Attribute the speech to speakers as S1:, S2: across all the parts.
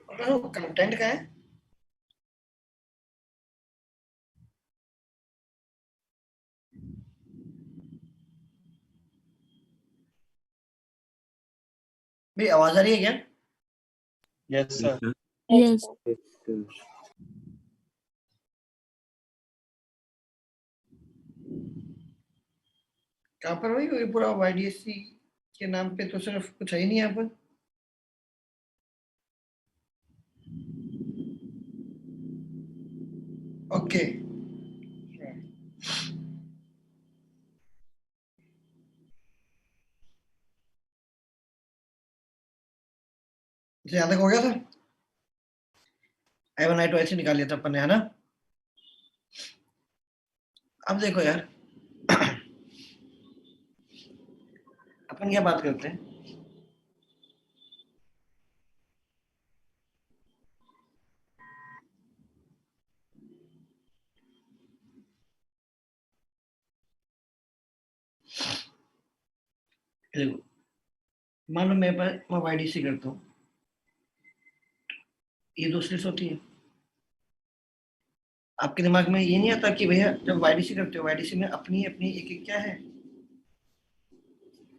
S1: Content का है। भाई आवाज आ रही है क्या?
S2: Yes sir.
S3: यस
S1: कहाँ पर भाई? ये पूरा YDSC के नाम पे तो सिर्फ कुछ है ही नहीं यहाँ पर। ओके, यहाँ तक हो गया था। I1 I2 ऐसे निकाल लिया था अपन ने, है ना? अब देखो यार, अपन क्या बात करते हैं। देखो, मान लो मैं YDC करता हूँ, ये दो स्लिट्स होती है। आपके दिमाग में ये नहीं आता कि भैया जब YDC करते हो, YDC में अपनी अपनी एक एक क्या है,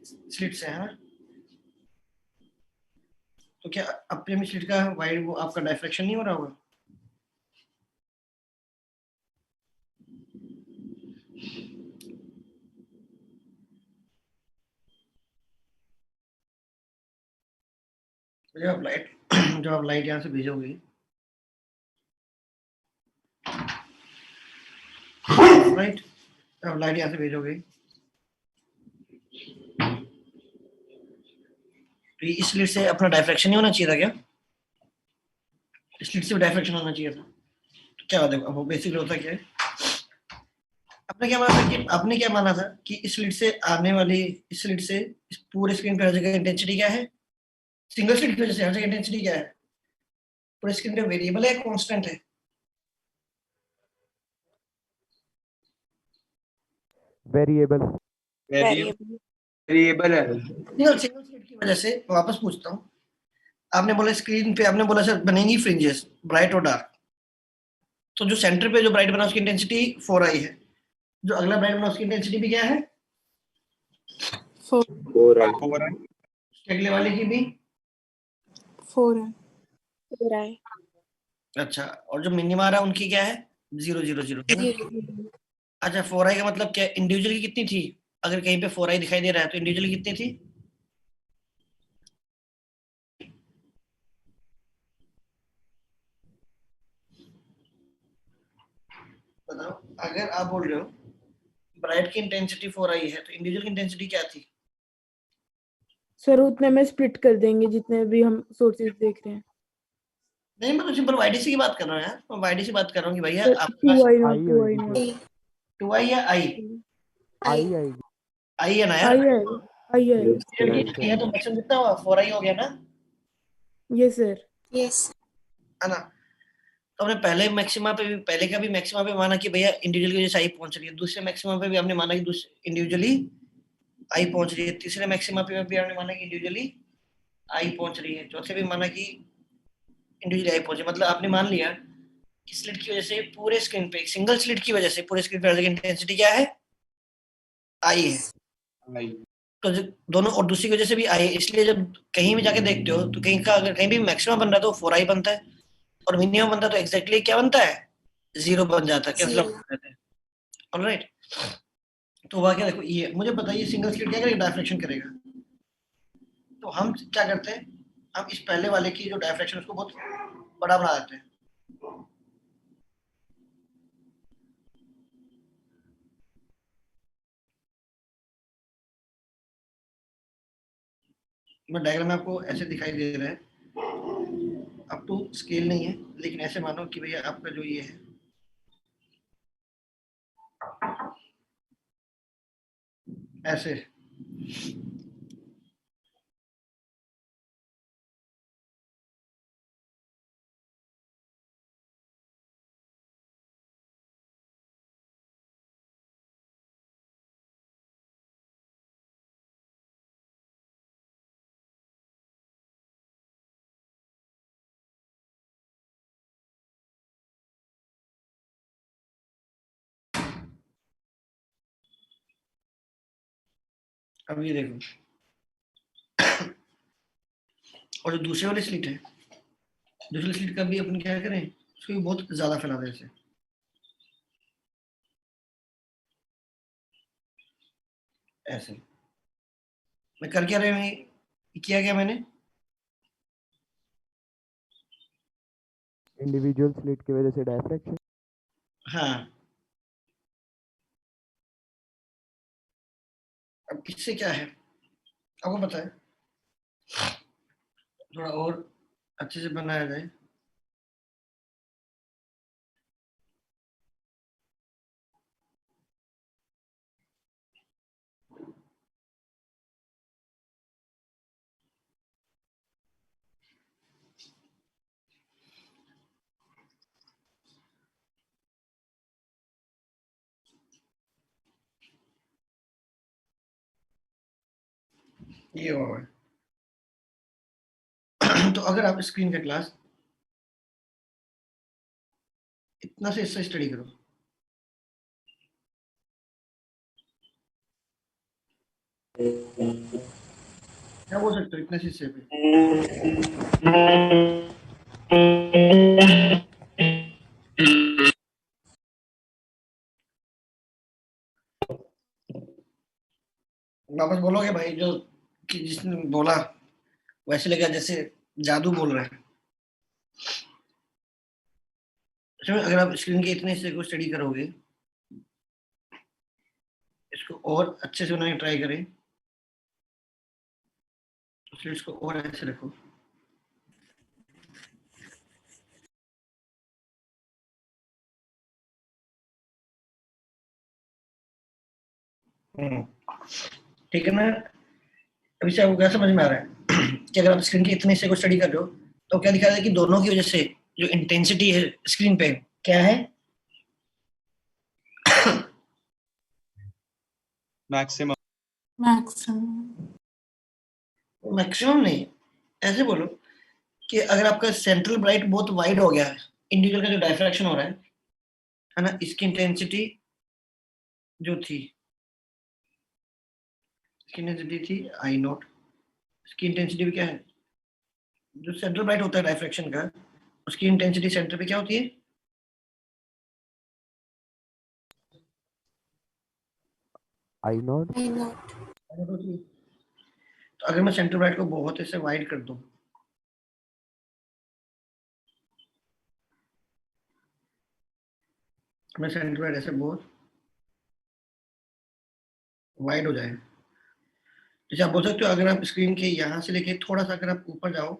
S1: स्लिट्स है ना? तो क्या अपने में स्लिट का वाइड वो आपका डायफ्रैक्शन नहीं हो रहा होगा? जब आप लाइट जब आप लाइट यहाँ से भेजोगे, राइट, जब आप लाइट यहाँ से भेजोगे तो ये इस स्लिट से अपना डायफ्रैक्शन नहीं होना चाहिए था क्या? स्लिट से भी डायफ्रैक्शन होना चाहिए था। तो क्या देखो, अब वो बेसिकली होता क्या है, आपने क्या माना था कि इस स्लिट से आने वाली, इस स्लिट से इस पूरे स्क्रीन पे हर जगह इंटेंसिटी क्या है? सिंगल स्लिट की वजह से हर जगह इंटेंसिटी क्या है? पूरे स्क्रीन पे वेरिएबल है, कांस्टेंट है?
S4: वेरिएबल
S2: वेरिएबल है।
S1: सिंगल स्लिट की वजह से वापस पूछता हूँ, आपने बोला स्क्रीन पे, आपने बोला सर बनेंगी फ्रिंजेस ब्राइट और डार्क, तो जो सेंटर पे जो ब्राइट बना उसकी इंटेंसिटी 4i है, जो अगला ब्राइट बना उसकी इंटेंसिटी भी क्या है?
S3: 4
S1: अगले वाले की भी
S3: 4 है।
S1: अच्छा, और जो मिनिमम आ रहा है उनकी क्या है? 0 0 0 है ना? अच्छा, 4i का मतलब क्या, इंडिविजुअली कितनी थी? अगर कहीं पे 4i दिखाई दे रहा है तो इंडिविजुअली कितनी थी? बताओ, अगर आप बोल रहे हो ब्राइट की इंटेंसिटी 4i है तो इंडिविजुअल की इंटेंसिटी क्या थी?
S3: सर उतने में स्प्लिट कर देंगे जितने भी हम सोर्सेज देख रहे हैं।
S1: नहीं, मैं तो सिंपल YDC की बात कर रहा हूँ यार, मैं YDC बात कर रहा हूँ कि भैया
S3: सर
S1: आपका
S3: 2i नॉट
S4: आई
S3: 2i
S4: होगी
S3: नॉट
S1: 2i या i?
S4: आई आएगी।
S1: i है ना यार?
S3: आई आएगा आई आएगा।
S1: इंडिविजुअल की 3 है तो मैक्सिमम कितना हुआ? 4i हो गया ना?
S3: Yes sir.
S1: है ना? तो हमने पहले मैक्सिमा पे भी, पहले का भी मैक्सिमा पे माना कि भैया इंडिविजुअल की वजह से आई पहुंच रही है, दूसरे मैक्सिमा पे भी हमने माना कि इंडिविजुअली आई पहुंच रही है, तीसरे मैक्सिमा पे भी हमने माना कि इंडिविजुअली आई पहुंच रही है, चौथे भी माना कि इंडिविजुअली आई पहुंची। मतलब आपने मान लिया कि स्लिट की वजह से पूरे स्क्रीन पे, एक सिंगल स्लिट की वजह से पूरे स्क्रीन पे इंटेंसिटी क्या है? आई है। तो दोनों, और दूसरी वजह से भी आई है, इसलिए जब कहीं भी जाके देखते हो तो कहीं का अगर कहीं भी मैक्सिमम बन रहा है तो 4i बनता है, और मिनिमम बनता है तो एग्जैक्टली क्या बनता है? 0 बन जाता है। कैसे कहते हैं? ऑलराइट। तो वाक्य देखो, ये मुझे बताइए सिंगल स्लिट क्या करेगा? डायफ्रैक्शन करेगा। तो हम क्या करते हैं, हम इस पहले वाले की जो डायफ्रैक्शन उसको बहुत बड़ा बना देते हैं। मैं डायग्राम में आपको ऐसे दिखाई दे रहा है, अप टू स्केल नहीं है, लेकिन ऐसे मानो कि भैया आपका जो ये है ऐसे, अब ये देखो, और जो दूसरे वाले स्लिट है, दूसरे स्लिट का भी अपन क्या करें, उसको भी बहुत ज्यादा फैला दें ऐसे, ऐसे। मैं कर क्या रहा हूँ, किया क्या मैंने,
S4: इंडिविजुअल स्लिट की वजह से डायफ्रैक्शन।
S1: हाँ। अब इससे क्या है आपको पता है, थोड़ा और अच्छे से बनाया जाए। ये हुआ है। तो अगर आप स्क्रीन का क्लास इतना से इससे स्टडी करो, क्या बोल सकते हो इतने से हिस्से पे, वापस बोलोगे भाई, जो कि जिसने बोला वैसे लगा जैसे जादू बोल रहे हैं। समझ, अगर आप स्क्रीन के इतने हिस्से को स्टडी करोगे, इसको और अच्छे से बनाने ट्राई करें, तो इसको और ऐसे रखो, ठीक है ना। अभी से आपको क्या समझ में आ रहा है कि अगर आप स्क्रीन के इतने हिस्से को स्टडी कर रहे हो, तो क्या दिखा रहा है कि दोनों की वजह से जो इंटेंसिटी है स्क्रीन पे क्या है,
S2: Maximum.
S1: मैक्सिमम नहीं, ऐसे बोलो कि अगर आपका सेंट्रल ब्राइट बहुत वाइड हो गया है, इंडिविजुअल का जो डायफ्रैक्शन हो रहा है ना, इसकी इंटेंसिटी जो थी, इसकी इंटेंसिटी थी आई नॉट, इसकी इंटेंसिटी भी क्या है, जो सेंट्रल ब्राइट होता है डायफ्रैक्शन का, उसकी इंटेंसिटी सेंटर पे क्या होती है,
S4: आई नॉट।
S1: होती है। तो अगर मैं सेंट्रल ब्राइट को बहुत ऐसे वाइड कर दूं, मैं सेंट्रल ब्राइट ऐसे बहुत वाइड हो जाए, जैसे आप बोल सकते हो अगर आप स्क्रीन के यहाँ से लेके थोड़ा सा अगर आप ऊपर जाओ,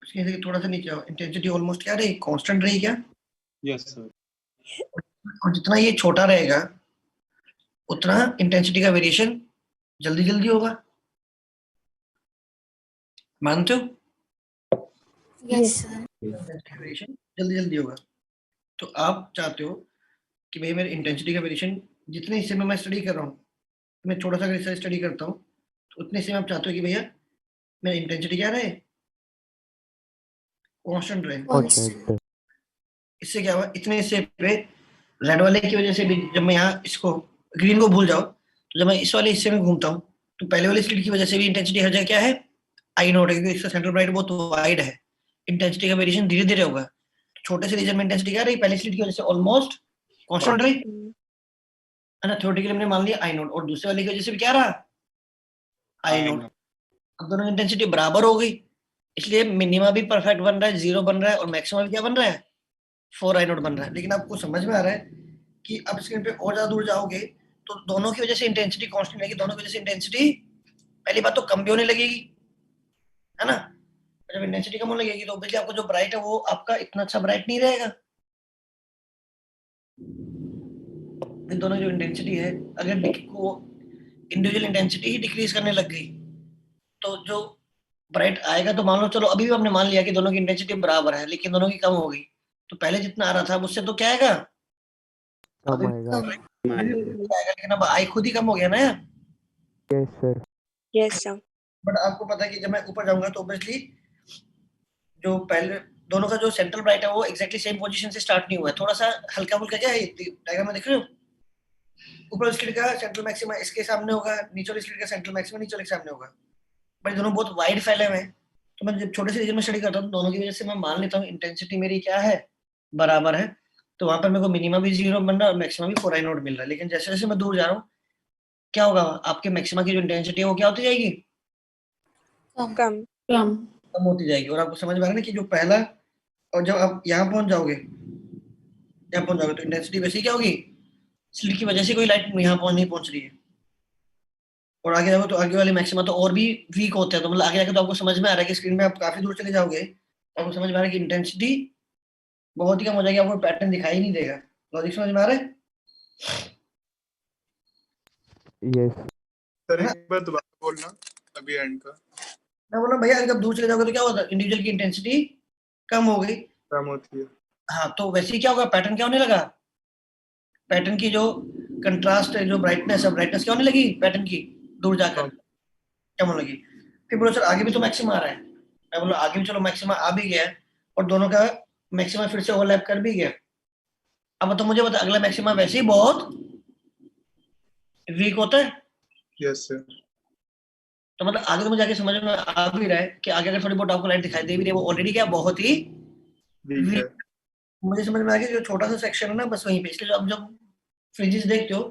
S1: स्क्रीन से थोड़ा सा नीचे आओ, इंटेंसिटी ऑलमोस्ट क्या रही, कांस्टेंट रही क्या,
S2: Yes, sir.
S1: और जितना ये छोटा रहेगा उतना इंटेंसिटी का वेरिएशन जल्दी जल्दी होगा, मानते हो,
S5: यस सर।
S1: वेरिएशन जल्दी जल्दी होगा। तो आप चाहते हो कि भाई मेरे इंटेंसिटी का वेरिएशन जितने हिस्से में मैं स्टडी कर रहा हूँ, मैं छोटा सा हिस्सा स्टडी करता हूँ, तो उतने हिस्से में आप चाहते हो कि भैया मेरी इंटेंसिटी क्या रहे, कांस्टेंट रहे।
S4: कांस्टेंट।
S1: इससे क्या हुआ, इतने हिस्से पे रेड वाले की वजह से भी जब मैं यहाँ इसको ग्रीन को भूल जाओ, तो जब मैं इस वाले हिस्से में घूमता हूँ, तो पहले वाले स्लिट की वजह से भी इंटेंसिटी हर जगह क्या है, आई नोट है, क्योंकि इसका सेंट्रल ब्राइट बहुत वाइड है, इंटेंसिटी का वेरिएशन धीरे धीरे होगा। छोटे से रीजन में इंटेंसिटी क्या रही, पहले स्लिट की वजह से ऑलमोस्ट कांस्टेंट रही है ना, थ्योरेटिकली हमने मान लिया आई नोट, और दूसरे वाले की वजह से भी क्या रहा, आई
S2: I
S1: नोट।
S2: know.
S1: अब दोनों की इंटेंसिटी बराबर हो गई, इसलिए मिनिमा भी परफेक्ट बन रहा है, 0 बन रहा है, और मैक्सिमम भी क्या बन रहा है, 4 आई नोट बन रहा है। लेकिन आपको समझ में आ रहा है कि अब स्क्रीन पे और ज्यादा दूर जाओगे तो दोनों की वजह से इंटेंसिटी कांस्टेंट रहेगी, दोनों की वजह से इंटेंसिटी पहली बात तो कम भी होने लगेगी, है ना। जब इंटेंसिटी कम होने लगेगी तो ऑब्वियसली आपको जो ब्राइट है वो आपका इतना अच्छा ब्राइट नहीं रहेगा। इन दोनों जो इंटेंसिटी है, अगर वो इंडिविजुअल इंटेंसिटी ही डिक्रीज करने लग गई, तो जो ब्राइट आएगा, तो मान लो चलो अभी भी हमने मान लिया कि दोनों की इंटेंसिटी बराबर है, लेकिन दोनों की कम हो गई, तो पहले जितना आ रहा था उससे तो क्या आएगा,
S4: कम आएगा।
S1: लेकिन अब आई खुद ही कम हो गया ना यार।
S4: Yes sir.
S5: Yes sir.
S1: But आपको पता है कि जब मैं ऊपर जाऊंगा तो ऑब्वियसली जो पहले दोनों का जो सेंट्रल ब्राइट है वो एग्जैक्टली सेम पोजीशन से स्टार्ट नहीं हुआ है, थोड़ा सा हल्का फुल्का क्या है, डायग्राम में देख रहे हो, ऊपर स्लिट का सेंट्रल मैक्सिमा इसके सामने होगा, नीचे वाली स्लिट का सेंट्रल मैक्सिमा नीचे वाले के सामने होगा, बट दोनों बहुत वाइड फैले हुए हैं। तो मैं जब छोटे से रीजन में स्टडी करता हूँ दोनों की वजह से मैं मान लेता हूँ इंटेंसिटी मेरी क्या है, बराबर है। तो वहां पर मेरे को मिनिमा भी 0 बन रहा है और मैक्सिमा भी 4 आई नॉट मिल रहा है। लेकिन जैसे जैसे मैं दूर जा रहा हूँ क्या होगा, आपके मैक्सिमा की जो इंटेंसिटी है वो क्या होती जाएगी,
S5: कम
S3: कम।
S1: कम होती जाएगी। और आपको समझ में आ रहा है ना कि जो पहला, और जब आप यहाँ पहुंच जाओगे तो इंटेंसिटी वैसे ही क्या होगी, स्लिट की वजह से कोई लाइट यहाँ नहीं पहुंच रही है। और आगे जाओगे तो आगे वाले मैक्सिमा तो और भी वीक होते हैं। तो मतलब आगे जाके तो आपको समझ में आ रहा है कि स्क्रीन में आप काफी दूर चले जाओगे तो आपको समझ में आ रहा है कि इंटेंसिटी बहुत ही कम हो जाएगी, आपको पैटर्न दिखाई नहीं देगा। लॉजिक समझ में आ रहा है?
S4: यस
S2: सर एक बार दोबारा बोलना अभी एंड का।
S1: मैं बोला भैया जब दूर चले जाओगे तो क्या होता है, इंडिविजुअल की इंटेंसिटी कम हो गई।
S2: कम होती है।
S1: हाँ, तो वैसे ही क्या होगा, पैटर्न क्या होने लगा, पैटर्न की जो कंट्रास्ट है, जो ब्राइटनेस है, ब्राइटनेस क्या होने लगी पैटर्न की, दूर जाकर कम होने लगी। फिर बोलो सर आगे भी तो मैक्सिमा आ रहा है। मैं बोला आगे भी चलो मैक्सिमा आ भी गया है और दोनों का मैक्सिमा फिर से ओवरलैप कर भी गया। अब तो मुझे बता, अगला मैक्सिमा वैसे ही बहुत वीक होता है।
S2: Yes sir.
S1: तो मतलब आगे तो मुझे आगे समझ में आ भी रहा है कि आगे अगर थोड़ी बहुत आपको लाइट दिखाई दे भी रही है वो ऑलरेडी क्या बहुत ही
S2: वीक है।
S1: वीक। मुझे समझ में आ गया जो छोटा सा सेक्शन है ना बस वहीं पे, इसलिए जब जब फ्रिंजेस देखते हो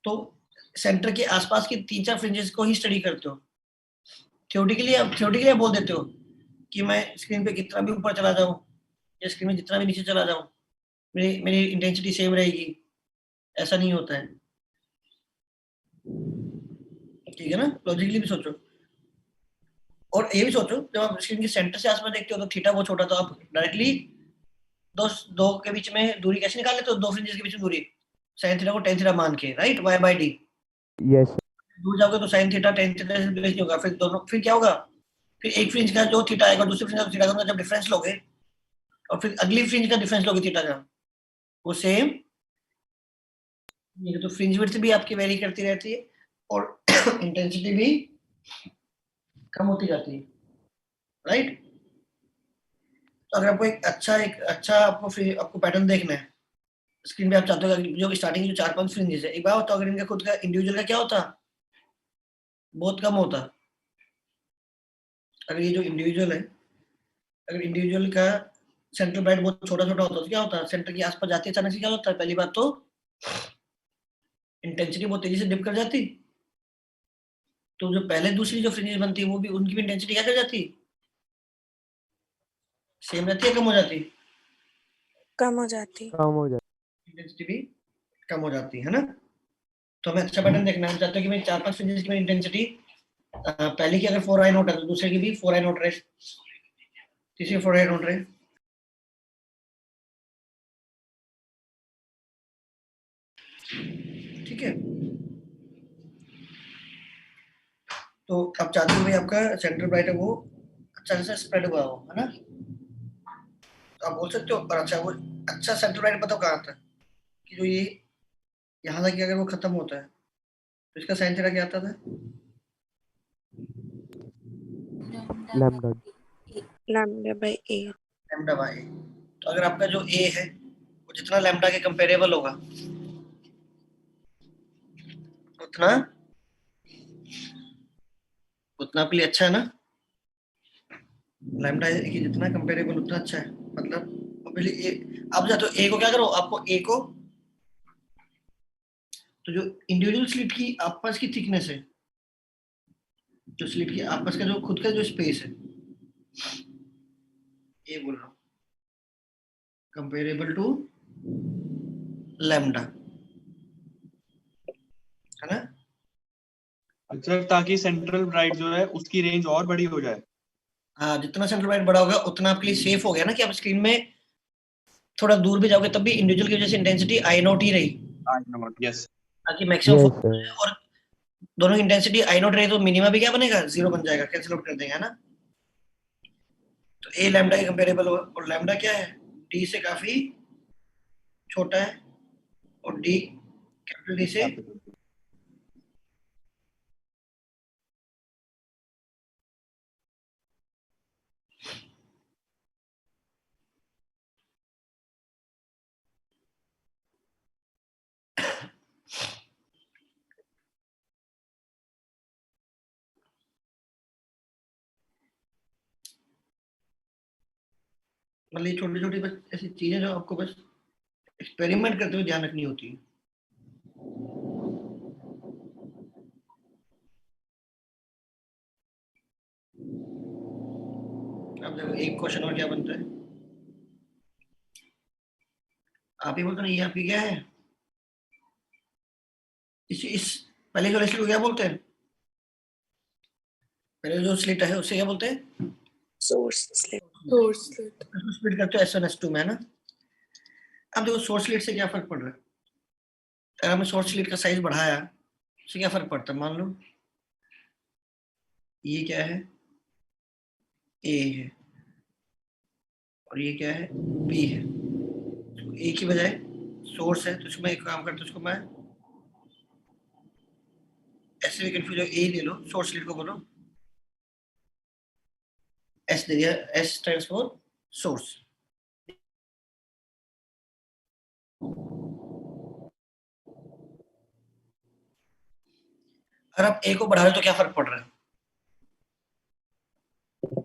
S1: तो सेंटर के आसपास की 3-4 फ्रिंजेस को ही स्टडी करते हो। थ्योरेटिकली आप बोल देते हो कि मैं स्क्रीन पे कितना भी ऊपर चला जाऊं या स्क्रीन में जितना भी नीचे चला जाऊं मेरी मेरी इंटेंसिटी सेम रहेगी, ऐसा नहीं होता है। ठीक है ना, लॉजिकली भी सोचो। और ये भी सोचो जब आप स्क्रीन के सेंटर से आसपास देखते हो तो थीटा बहुत छोटा, तो आप डायरेक्टली दो दो के बीच में दूरी कैसे निकाल लेते हो, दो फ्रिंजेस के बीच में दूरी साइन थीटा को टेन थीटा मान के, right, y by d.
S4: Yes
S1: दूर जाओगे तो साइन थीटा टेन थीटा से रिप्लेस नहीं होगा, फिर दोनों फिर क्या होगा, फिर एक फ्रिंज का जो थीटा आएगा दूसरे फ्रिंज का थीटा का जब डिफरेंस लोगे और फिर अगली फ्रिंज का डिफरेंस लोगे थीटा का, वो सेम। ये तो फ्रिंज विड्थ भी आपकी वेरी करती रहती है और इंटेंसिटी भी कम होती जाती है, राइट। तो अगर आपको एक अच्छा आपको पैटर्न देखना है स्क्रीन पे, आप चाहते हो कि जो स्टार्टिंग जो 4-5 फ्रिंजेस है, एक बार होता अगर इनका खुद का इंडिविजुअल का क्या होता, बहुत कम होता। अगर ये जो इंडिविजुअल है, अगर इंडिविजुअल का सेंटर ब्राइट बहुत छोटा छोटा होता तो क्या होता, सेंटर के आसपास जाते अचानक से क्या होता है, पहली बात तो इंटेंसिटी बहुत तेजी से डिप कर जाती। तो जो पहले दूसरी जो फ्रिंजेस बनती है वो भी उनकी भी इंटेंसिटी क्या कर जाती, सेम रहती है, कम हो जाती,
S5: कम हो जाती।
S4: कम हो जाए।
S1: इंटेंसिटी भी कम हो जाती है ना। तो हमें अच्छा पैटर्न देखना है, हम चाहते हो कि मेरी 4-5 फ्रिंजेस की इंटेंसिटी पहले की अगर 4 आई नोट है तो दूसरे की भी 4 आई नोट रहे, तीसरी 4 आई नोट रहे। ठीक है, तो आप चाहते हो भाई आपका सेंटर ब्राइट है वो अच्छा से स्प्रेड हुआ हो, है ना। तो आप बोल सकते हो, और अच्छा वो अच्छा सेंटर ब्राइट बताओ कहाँ था, कि जो ये यहाँ तक अगर वो खत्म होता है तो इसका साइन थीटा क्या आता था,
S4: lambda
S5: lambda by A.
S1: Lambda by. तो अगर आपका जो ए है वो जितना लैम्डा के कंपेरेबल होगा उतना उतना आपके लिए अच्छा है ना। लैम्डा की जितना कंपेरेबल उतना अच्छा है, मतलब पहले ए, आप जाते हो ए को क्या करो, आपको ए को तो जो इंडिविजुअल स्लिट की आपस की थिकनेस है, जो स्लिट की आपस का जो खुद का जो स्पेस है, ये बोल रहा हूँ, कंपेरेबल टू लैम्डा, है ना।
S2: अच्छा, ताकि सेंट्रल ब्राइट जो है उसकी रेंज और बड़ी हो जाए।
S1: हाँ, जितना सेंटर ब्राइट बड़ा होगा उतना आपके लिए सेफ हो गया ना, कि आप स्क्रीन में थोड़ा दूर भी जाओगे तब भी इंडिविजुअल की वजह से इंटेंसिटी आई नॉट ही रही,
S2: आई नॉट। यस।
S1: ताकि मैक्सिमम
S4: यस
S1: फोकस
S4: सर
S1: और दोनों की इंटेंसिटी आई नॉट रही तो मिनिमा भी क्या बनेगा, 0 बन जाएगा, कैंसिल आउट कर देंगे, है ना। तो ए लैम्डा के कंपेरेबल होगा और लैम्डा क्या है, डी से काफी छोटा है और डी कैपिटल डी से मतलब ये छोटी छोटी बस ऐसी चीजें जो आपको बस एक्सपेरिमेंट करते हुए ध्यान रखनी होती है। अब देखो एक क्वेश्चन और क्या बनता है, आप ही बोलते ना ये आपकी क्या है, इस पहले जो स्लिट को क्या बोलते हैं, पहले जो स्लिट है उससे क्या बोलते हैं,
S5: source slit,
S3: source slit.
S1: Split करते हो S1 S2 में, है ना। अब देखो सोर्स स्लिट से क्या फर्क पड़ रहा है, अगर हमने सोर्स स्लिट का साइज बढ़ाया उससे क्या फर्क पड़ता है, मान लो ये क्या है, ए है और ये क्या है, बी है, तो ए की बजाय सोर्स है तो इसको मैं एक काम करता हूँ, इसको मैं ऐसे भी कंफ्यूज हो, ए ले लो, सोर्स स्लिट को बोलो एस दे दिया, एस स्टैंड्स फॉर सोर्स। अगर आप ए को बढ़ा रहे हो तो क्या फर्क पड़ रहा है,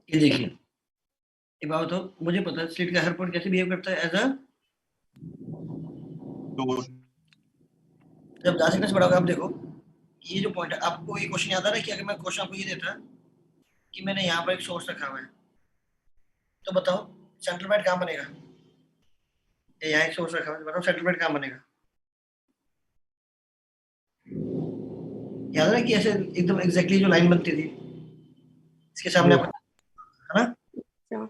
S1: ये देखिए, ये बात तो मुझे पता है स्लिट का हर पॉइंट कैसे बिहेव करता है एज अ,
S2: डोर।
S1: जब जा सकते बढ़ाओगे, आप देखो ये जो पॉइंट है, आपको ये क्वेश्चन याद आ रहा है कि अगर मैं क्वेश्चन आपको ये देता कि मैंने यहाँ पर एक सोर्स रखा हुआ है, तो बताओ सेंटर पॉइंट कहाँ बनेगा, ये यहाँ एक सोर्स रखा हुआ है, बताओ सेंटर पॉइंट कहाँ बनेगा, याद है ना कि ऐसे एकदम एग्जैक्टली जो लाइन बनती थी इसके सामने
S4: Yes.
S1: आपका, है ना,
S5: yeah,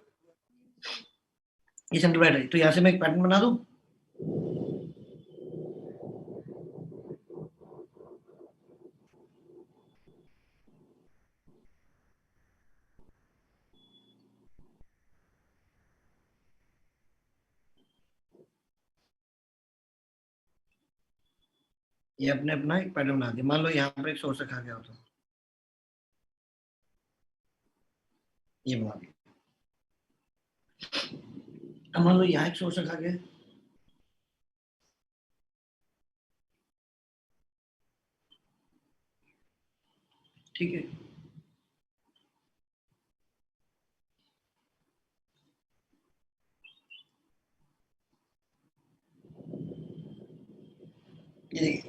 S1: ये सेंटर पॉइंट है, तो यहाँ से मैं एक पैटर्न बना दूं, ये अपने अपना एक पैटर्न बना दिया, मान लो यहाँ पर एक सोर्स रखा गया होता, ये बना दिया, अब मान लो यहाँ एक सोर्स रखा गया, ठीक है, ये देखिए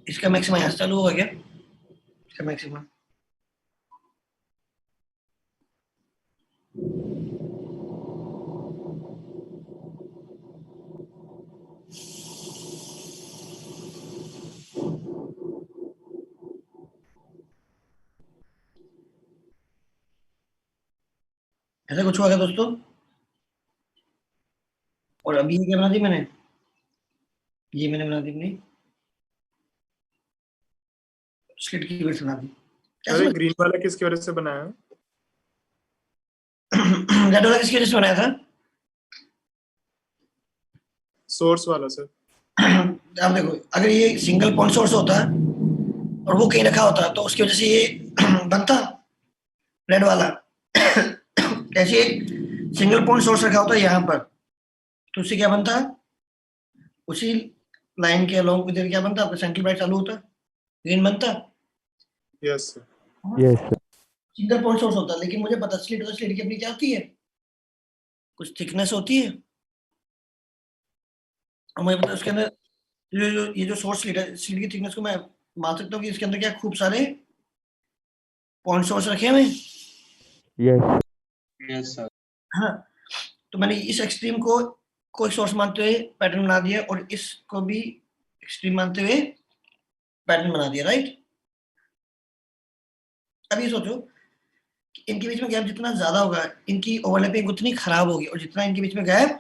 S1: इसका मैक्सिमम यहाँ से चालू होगा क्या, इसका मैक्सिमम, ऐसा कुछ हुआ क्या दोस्तों, और अभी ये क्या बना दी मैंने, ये मैंने बना दी अपनी स्लिट की विड्थ बना दी, क्या
S6: अरे
S1: समझ
S6: ग्रीन वाला किसकी वजह से बनाया है?
S1: रेड वाला किसकी वजह से बनाया था,
S6: सोर्स वाला सर।
S1: आप देखो अगर ये सिंगल पॉइंट सोर्स होता और वो कहीं रखा होता तो उसकी वजह से ये बनता रेड वाला, ऐसे एक सिंगल पॉइंट सोर्स रखा होता यहाँ पर तो उससे क्या बनता, उसी लाइन के अलोंग इधर क्या बनता, आपका सेंट्रल ब्राइट चालू होता, ग्रीन बनता,
S6: yes sir.
S4: Yes, sir.
S1: Single point source होता, लेकिन मुझे पता स्लिट तो स्लिट की अपनी क्या होती है, कुछ थिकनेस होती है, और मुझे पता उसके अंदर ये जो सोर्स स्लिट है, स्लिट की थिकनेस को मैं मान सकता हूँ कि इसके अंदर क्या खूब सारे पॉइंट सोर्स रखे हुए हैं,
S4: Yes.
S2: Yes sir.
S1: है ना, तो मैंने इस एक्सट्रीम को कोई सोर्स मानते हुए पैटर्न बना दिया और इसको भी एक्सट्रीम मानते हुए पैटर्न बना दिया, राइट। अब ये सोचो कि इनके बीच में गैप जितना ज्यादा होगा इनकी ओवरलैपिंग उतनी खराब होगी, और जितना इनके बीच में गैप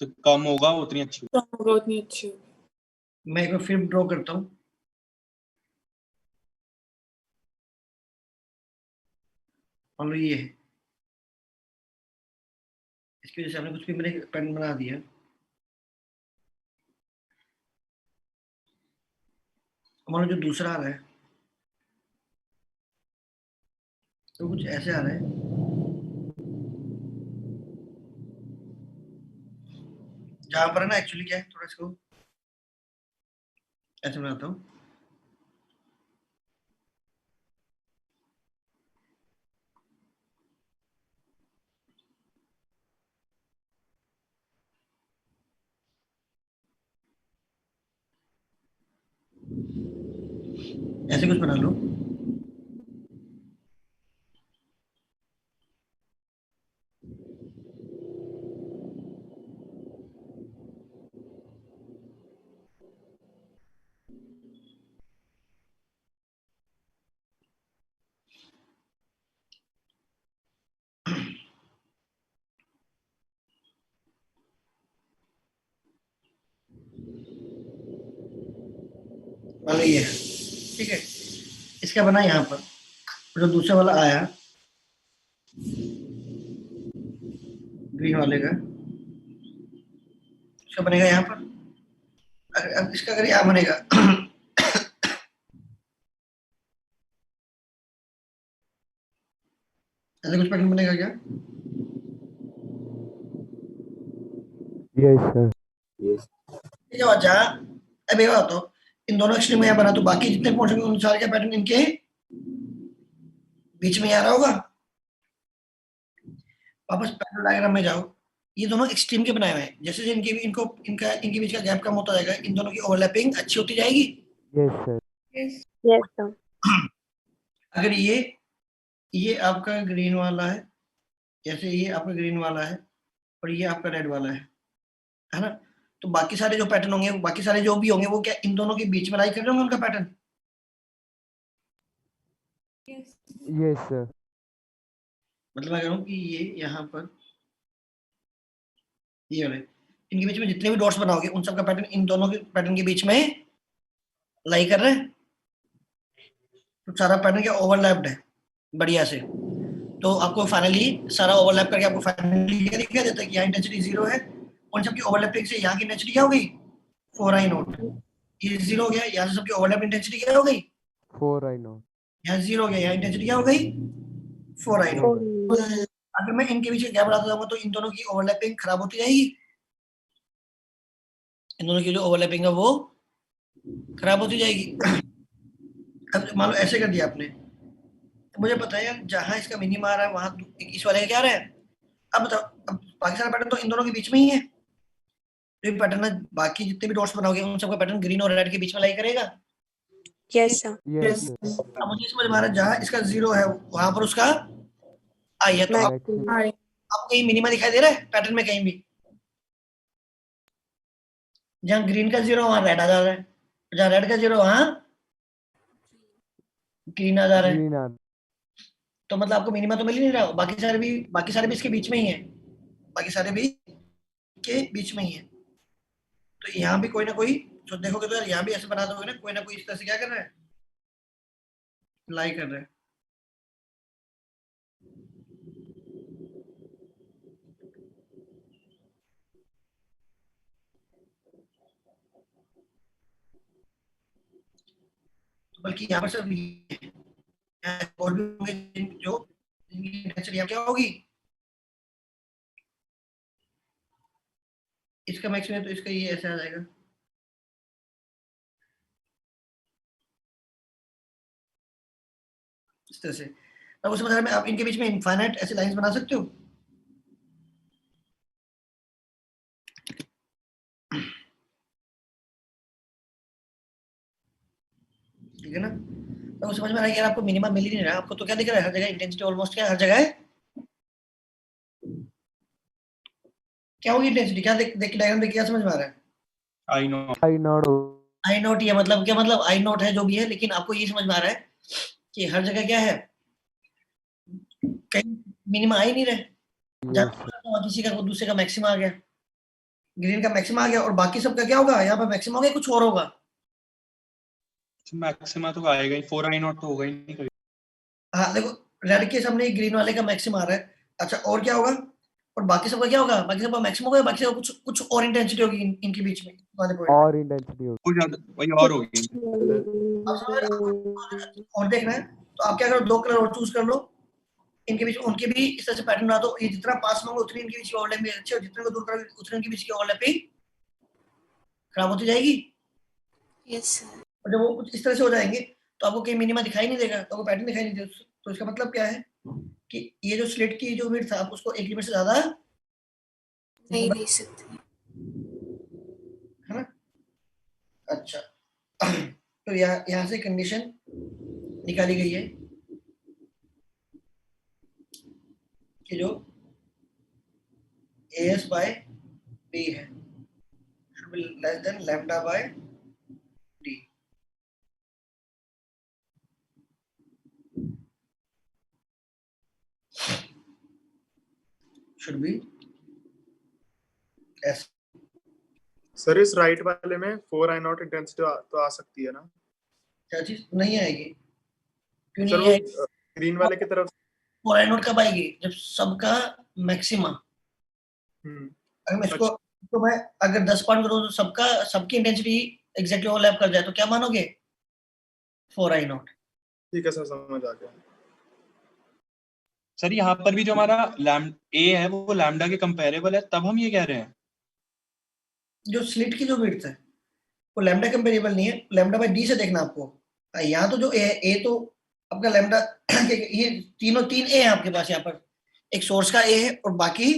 S2: तो कम होगा उतनी अच्छी होगी।
S3: कम होगा उतनी अच्छी होगी।
S1: मैं एक बार फिर ड्रॉ करता हूँ, मान लो ये है, इसकी वजह से हमने कुछ भी मैंने पैटर्न बना दिया, मान लो जो दूसरा आ रहा है तो कुछ ऐसे आ रहा है, जहां पर है ना एक्चुअली क्या है, थोड़ा इसको ऐसे बनाता हूँ, ऐसे कुछ बना लो। मान लो ये है, ठीक है। इसका बना यहाँ पर, जो दूसरा वाला आया ग्रीन वाले का, इसका बनेगा यहाँ पर। अब इसका अगर यहाँ बनेगा ऐसे कुछ पैटर्न बनेगा क्या?
S4: Yes, sir.
S1: ठीक है बच्चा, अब ये बात हो, इन दोनों एक्सट्रीम में यहाँ बना, तो बाकी जितने पॉइंट्स होंगे उन सारे का पैटर्न इनके बीच में आ रहा होगा। वापस पैटर्न डायग्राम में जाओ, ये दोनों एक्सट्रीम के बनाए हुए हैं, जैसे जैसे इनके बीच का गैप कम होता जाएगा, इन दोनों की ओवरलैपिंग अच्छी होती जाएगी।
S4: Yes, sir.
S5: Yes, sir.
S1: अगर ये आपका ग्रीन वाला है, जैसे ये आपका ग्रीन वाला है और ये आपका रेड वाला है ना, तो बाकी सारे जो पैटर्न होंगे, बाकी सारे जो भी होंगे, वो क्या इन दोनों के बीच में लाई कर रहे होंगे उनका पैटर्न?
S4: Yes, sir.
S1: मतलब मैं कह रहा हूँ कि ये यहाँ पर ये वाले, इनके बीच में जितने भी डॉट्स बनाओगे उन सबका पैटर्न इन दोनों के पैटर्न के बीच में लाई कर रहे हैं, तो सारा पैटर्न क्या ओवरलैप्ड है बढ़िया से। तो आपको फाइनली सारा ओवरलैप करके आपको फाइनली क्या दिखा देता है कि यहाँ इंटेंसिटी 0 है, उन सबकी ओवरलैपिंग से यहाँ की इंटेंसिटी क्या हो गई 4i0, ये 0 हो गया, यहाँ से सबकी ओवरलैप इंटेंसिटी क्या हो गई
S4: 4 I know.
S1: यहाँ 0 हो गया, यहाँ इंटेंसिटी क्या हो गई 4i0। अगर मैं इनके बीच गैप बढ़ाता जाऊंगा तो इन दोनों की ओवरलैपिंग खराब होती जाएगी, इन दोनों की जो ओवरलैपिंग है वो खराब होती जाएगी। अब मान लो ऐसे कर दिया आपने, तो मुझे पता है यार जहां इसका मिनिमम आ रहा है वहां इस वाले का क्या आ रहा है। अब बताओ, अब बाकी सारा पैटर्न तो इन दोनों के बीच में ही है, जो पैटर्न है बाकी जितने भी डॉट्स बनाओगे उन सबका पैटर्न ग्रीन और रेड के बीच में लाई करेगा।
S5: Yes, sir.
S4: Yes, sir.
S1: अब मुझे समझ में आ रहा है जहां इसका 0 है वहां पर उसका आई है, तो
S4: Maximum.
S1: आपको कहीं मिनिमा दिखाई दे रहा है पैटर्न में कहीं भी? जहां ग्रीन का 0 वहां रेड आ जा रहा है, जहां रेड का 0 वहां ग्रीन आ जा रहा है,
S4: Green arm.
S1: तो मतलब आपको मिनिमा तो मिल ही नहीं रहा, बाकी सारे भी इसके बीच में ही है, बाकी सारे भी के बीच में ही है। तो यहाँ भी कोई ना कोई जो देखोगे तो यार यहाँ भी ऐसे बना दोगे ना कोई इस तरह से क्या कर रहा है लाई कर रहा है। तो बल्कि यहाँ पर सिर्फ ये है, यहाँ और भी होंगे जो जिनकी इंटेंसिटी क्या होगी, इसका मैक्सिमम तो इसका ये ऐसे आ जाएगा, इस तरह से। अब उस मतलब में आप इनके बीच में इनफाइनाइट ऐसे लाइंस बना सकते हो। ठीक है ना, तो समझ में आ रहा है यार आपको मिनिमम मिल ही नहीं रहा, आपको तो क्या दिख रहा है हर जगह इंटेंसिटी ऑलमोस्ट क्या हर जगह है, क्या होगी इंटेंसिटी, क्या देख के डायग्राम देख के क्या समझ में आ रहा है?
S2: I know.
S4: I know.
S1: I note, ये मतलब क्या, मतलब आई नोट है जो भी है, लेकिन आपको ये समझ में आ रहा है कि हर जगह क्या है, कहीं मिनिमम आ ही नहीं रहे।
S4: Yes, sir.
S1: किसी का दूसरे का मैक्सिमम आ गया, ग्रीन का मैक्सिमम आ गया और बाकी सबका क्या होगा, यहाँ पर मैक्सिमम हो गया कुछ और होगा।
S2: मैक्सिमा तो आएगा ही, 4i0 तो होगा ही नहीं कभी।
S1: हाँ देखो, रेड के सामने ग्रीन वाले का मैक्सिमम आ रहा है, अच्छा और क्या होगा, और बाकी सबका क्या होगा, बाकी सबका मैक्सिमम होगा, बाकी सबका कुछ और इंटेंसिटी होगी इनके बीच में वाले पॉइंट।
S4: और इंटेंसिटी होगी.
S2: वो ज्यादा वही और होगी।
S1: और देखना है तो आप क्या करो, 2 कलर और चूज कर लो, इनके बीच में उनके भी इस तरह से पैटर्न बना दो, ये जितना पास में होगा उतनी इनके बीच की ओवरलैपिंग अच्छी और जितने को दूर करोगे उतने इनके बीच की ओवरलैपिंग खराब होती जाएगी।
S5: Yes, sir.
S1: और जब वो कुछ इस तरह से हो जाएंगे तो आपको कहीं मिनिमा दिखाई नहीं देगा, तो आपको पैटर्न दिखाई नहीं देगा, तो इसका मतलब क्या है कि ये जो स्लिट की जो विड्थ था आप उसको एक लिमिट से ज्यादा
S5: नहीं ले सकते।
S1: है ना। अच्छा तो यहाँ से कंडीशन निकाली गई है कि जो AS by B है should be less than lambda by D. Should be S.
S6: Sir इस राइट वाले में 4I0 इंटेंसिटी तो आ सकती है ना?
S1: क्या चीज नहीं आएगी? क्यों
S6: सर
S1: नहीं
S6: वो
S1: आएगी?
S6: ग्रीन वाले की तरफ।
S1: 4I0 कब आएगी? जब सबका मैक्सिमा। अगर मैं इसको तो मैं अगर 10 पॉइंट करूँ तो सबकी इंटेंसिटी एग्जैक्टली ओवरलैप कर जाए तो क्या मानोगे? 4I0।
S6: ठीक है सर, समझ आ गया।
S2: सर यहाँ पर भी जो हमारा ए है वो लैम्डा के कंपेरेबल है, तब हम ये कह रहे हैं
S1: जो स्लिट की जो विड्थ है वो लैम्डा कंपेरेबल नहीं है, लैम्डा बाय डी से देखना आपको। यहाँ तो जो ए तो आपका लैम्डा ये तीन ए है आपके पास। यहाँ पर एक सोर्स का ए है और बाकी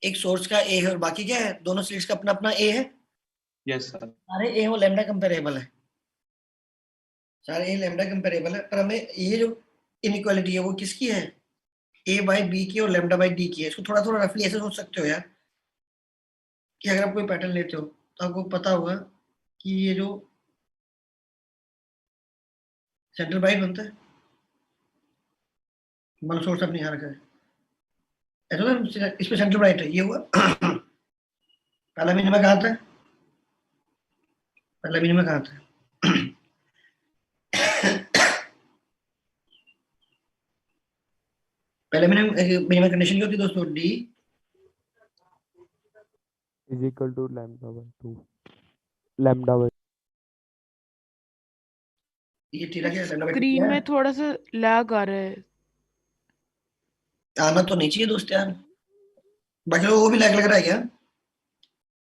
S1: एक सोर्स का ए है और बाकी क्या है? दोनों स्लिट्स का अपना अपना ए है।
S2: Yes sir.
S1: सारे ए वो लैम्डा कंपेरेबल है, सारे ए लैम्डा कंपेरेबल है। पर हमें ये जो इनइक्वालिटी है वो किसकी है? ए बाय बी की और लैम्डा बाय डी की है। इसको थोड़ा थोड़ा रफली ऐसे सोच सकते हो यार कि अगर आप कोई पैटर्न लेते हो तो आपको पता होगा कि ये जो सेंटर ब्राइट बनता है, मान सोर्स अपने यहाँ रखा है ऐसा ना, इसमें सेंटर ब्राइट है, ये हुआ पहला मिनिमा कहाँ था? पहला मिनिमा कहाँ था? पहले मिनिमा कंडीशन क्या होती है दोस्तों? D
S4: is equal to lambda by 2 lambda by
S1: ये ठीक है।
S3: स्क्रीन में थोड़ा सा लैग आ रहा है।
S1: आना तो नहीं चाहिए दोस्त यार। बाकी लोगों को भी लैग लग रहा है क्या?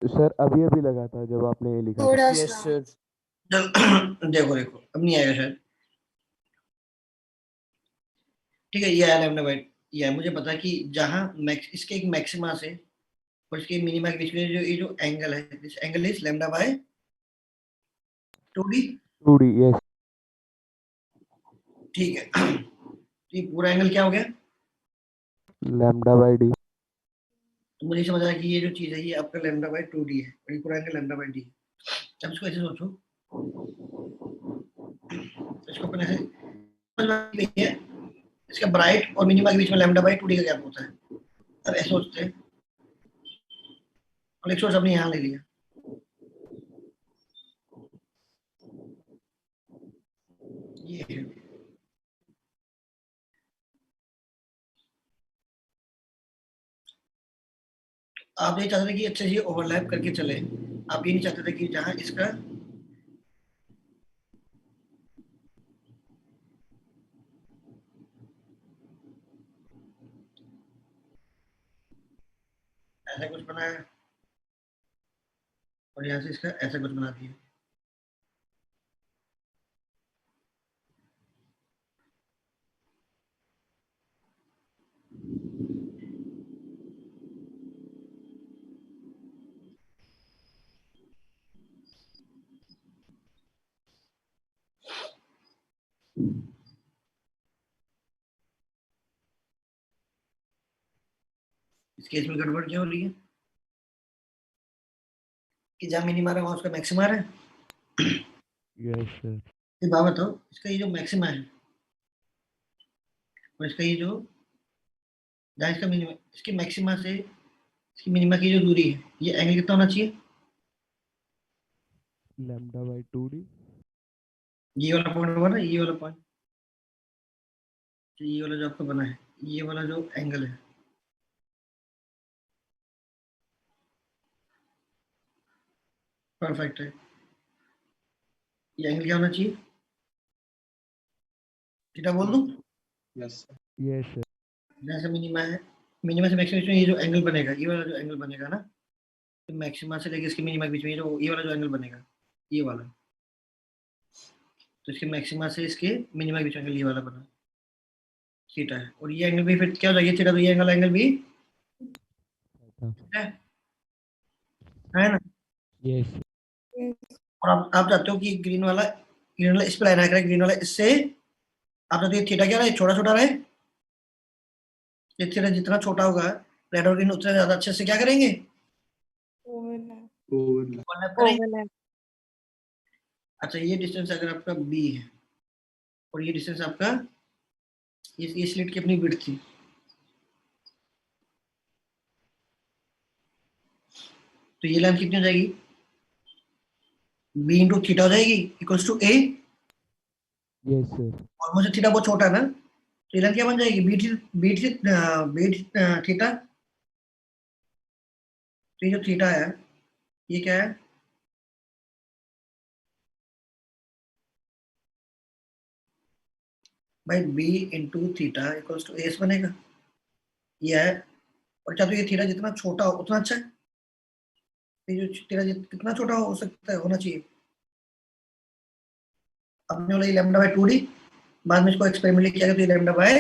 S4: सर अभी लगा था जब आपने ये लिखा था।
S5: थोड़ा
S7: यस
S5: सा।
S7: सर।
S1: देखो अब नहीं आएगा शायद। ठीक है, ये आया लैम्डा बाय, ये मुझे पता है कि जहां इसके एक मैक्सिमा से और इसके मिनिमा के बीच में जो ये जो एंगल है, this angle is lambda by 2D।
S4: 2D yes
S1: ठीक है, ये पूरा एंगल क्या हो गया?
S4: lambda by d
S1: तो मुझे समझ आया कि ये जो चीज है ये आपका लैम्डा बाय 2D है और ये पूरा एंगल लैम्डा बाय d। अब इसको ऐसे सोचो, इसको अपन ऐसे समझ में आ गई है, इसका ब्राइट और मिनिमा के बीच में लैम्डा बाय 2D का गैप होता है। अब ऐसे सोचते हैं और एक सोर्स हमने यहाँ ले लिया, ये है। आप ये चाहते थे कि अच्छे से ओवरलैप करके चले, आप ये नहीं चाहते थे कि जहां इसका ऐसा कुछ बनाया और यहाँ से इसका ऐसा कुछ बना दिया। इस केस में गड़बड़ क्या हो रही है कि जहाँ मिनिमा रहा वहाँ उसका मैक्सिमा है।
S4: yes sir
S1: ये बात बताओ, इसका ये जो मैक्सिमा है और इसका ये जो जहाँ इसका मिनिमा, इसके मैक्सिमा से इसकी मिनिमा की जो दूरी है, ये एंगल कितना होना चाहिए?
S4: lambda by 2d
S1: ये वाला पॉइंट हुआ ना, ये वाला पॉइंट, ये वाला जो आपका बना है, ये वाला जो एंगल है, परफेक्ट है। ये एंगल क्या होना चाहिए? थीटा बोल दूं?
S2: Yes sir.
S4: yes sir
S1: जैसे मिनिमा है, मिनिमा से मैक्सिमा में ये जो एंगल बनेगा, ये वाला जो एंगल बनेगा ना, तो मैक्सिमा से लेके इसके मिनिमा के बीच में ये वाला जो एंगल बनेगा, ये वाला, तो इसके मैक्सिमा से इसके मिनिमा के बीच में एंगल ये वाला बना, थीटा है। और ये एंगल भी फिर क्या हो जाएगा? थीटा, तो ये एंगल भी है ना?
S4: yes
S1: और आप चाहते हो कि ग्रीन वाला इस पे लाइन आकर ग्रीन वाला इससे आप चाहते हो ये थीटा क्या रहे, छोटा छोटा रहे। ये थीटा जितना छोटा होगा रेड और ग्रीन उतना ज्यादा अच्छे से क्या करेंगे,
S2: ओवरलैप
S1: ओवरलैप करेंगे।
S5: Overlap.
S1: अच्छा ये डिस्टेंस अगर आपका बी है और ये डिस्टेंस आपका ये स्लिट की अपनी विड्थ थी, तो ये लाइन कितनी हो जाएगी, बी इंटू थीटा हो जाएगी equals to a.
S4: Yes sir.
S1: और मुझे थीटा बहुत छोटा है ना, तो ये लाइन क्या बन जाएगी, बी थीटा। तो ये जो थीटा है ये क्या है, भाई b into theta equals to s बनेगा, ये है। और क्या तो ये थीटा जितना छोटा हो उतना अच्छा है, ये जो थीटा कितना छोटा हो सकता है, होना चाहिए। आपने बोला ये लैम्डा बाय 2d, बाद में इसको एक्सपेरिमेंटली किया गया तो ये लैम्डा बाय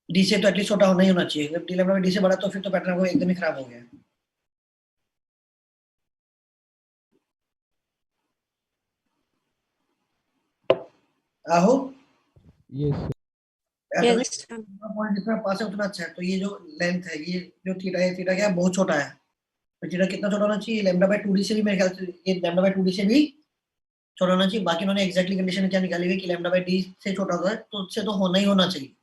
S1: डी से तो एटलीस्ट छोटा होना ही होना चाहिए। अगर डी लैम्डा बाय डी से बड़ा तो फिर तो पैटर्न को एकदम ही खराब हो गया। आहो
S4: यस सर।
S1: ऐसा
S5: Yes. sir.
S1: पॉइंट जितना पास है उतना अच्छा है। तो ये जो लेंथ है, ये जो थीटा है, थीटा क्या है, बहुत छोटा है। तो थीटा कितना छोटा होना चाहिए, लैम्डा बाय 2d से भी मेरे ख्याल से ये लैम्डा बाय 2d से भी छोटा होना चाहिए। बाकी उन्होंने एग्जैक्टली कंडीशन क्या निकाली हुई कि लैम्डा बाय डी से छोटा होता है तो उससे तो होना ही होना चाहिए।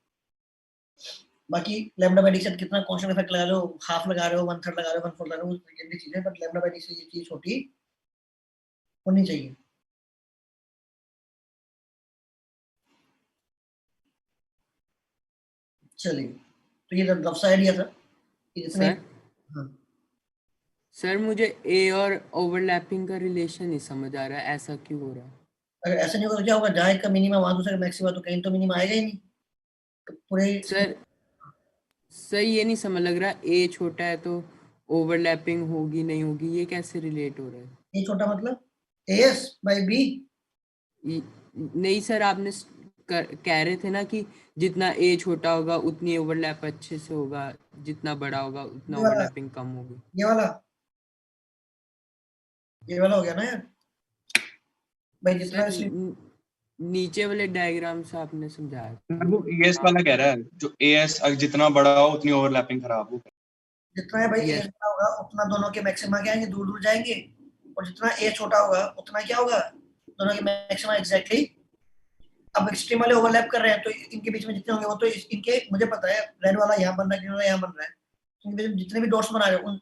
S1: बाकी लैम्डा बाय डी से कितना कांस्टेंट इफेक्ट लगा रहे हो, हाफ लगा रहे हो, 1/3 लगा रहे हो, 1/4 लगा रहे हो, उस तरीके की चीजें, बट लैम्डा बाय डी से ये चीज छोटी होनी चाहिए। चलिए, तो ये रफ सा आइडिया था कि जिसमें
S7: सर
S1: हाँ,
S7: सर मुझे ए और ओवरलैपिंग का रिलेशन नहीं समझ आ रहा है, ऐसा क्यों हो रहा है?
S1: अगर ऐसा नहीं होगा तो क्या होगा, जहाँ एक का मिनिमा वहां दूसरे का मैक्सिमा, तो कहीं तो मिनिमा आएगा ही नहीं। तो पूरे
S7: सर ये नहीं समझ लग रहा, ए छोटा है तो ओवरलैपिंग होगी नहीं होगी, ये कैसे रिलेट हो रहा है?
S1: ये छोटा मतलब एस बाय बी।
S7: नहीं सर, आपने कह रहे थे ना कि जितना ए छोटा होगा उतनी ओवरलैप अच्छे से होगा, जितना बड़ा होगा उतना
S1: ये वाला
S7: ओवरलैपिंग कम होगी।
S1: ये वाला हो गया ना यार भाई, जितना
S7: सर नीचे वाले डायग्राम से आपने समझाया।
S2: वो एएस वाला कह रहा है, जो एएस जितना बड़ा हो उतनी ओवरलैपिंग खराब हो।
S1: जितना है भाई ए
S7: Yes.
S1: बड़ा होगा उतना दोनों के मैक्सिमा क्या आएंगे, दूर दूर जाएंगे। और जितना ए छोटा होगा उतना क्या होगा, दोनों के मैक्सिमा एग्जैक्टली। अब एक्सट्रीम वाले ओवरलैप कर रहे हैं तो इनके बीच में जितने होंगे वो तो इनके, मुझे पता है रेड वाला यहाँ बन रहा है, ग्रीन वाला यहाँ बन रहा है, इनके बीच में जितने भी डॉट्स बना रहे हो उन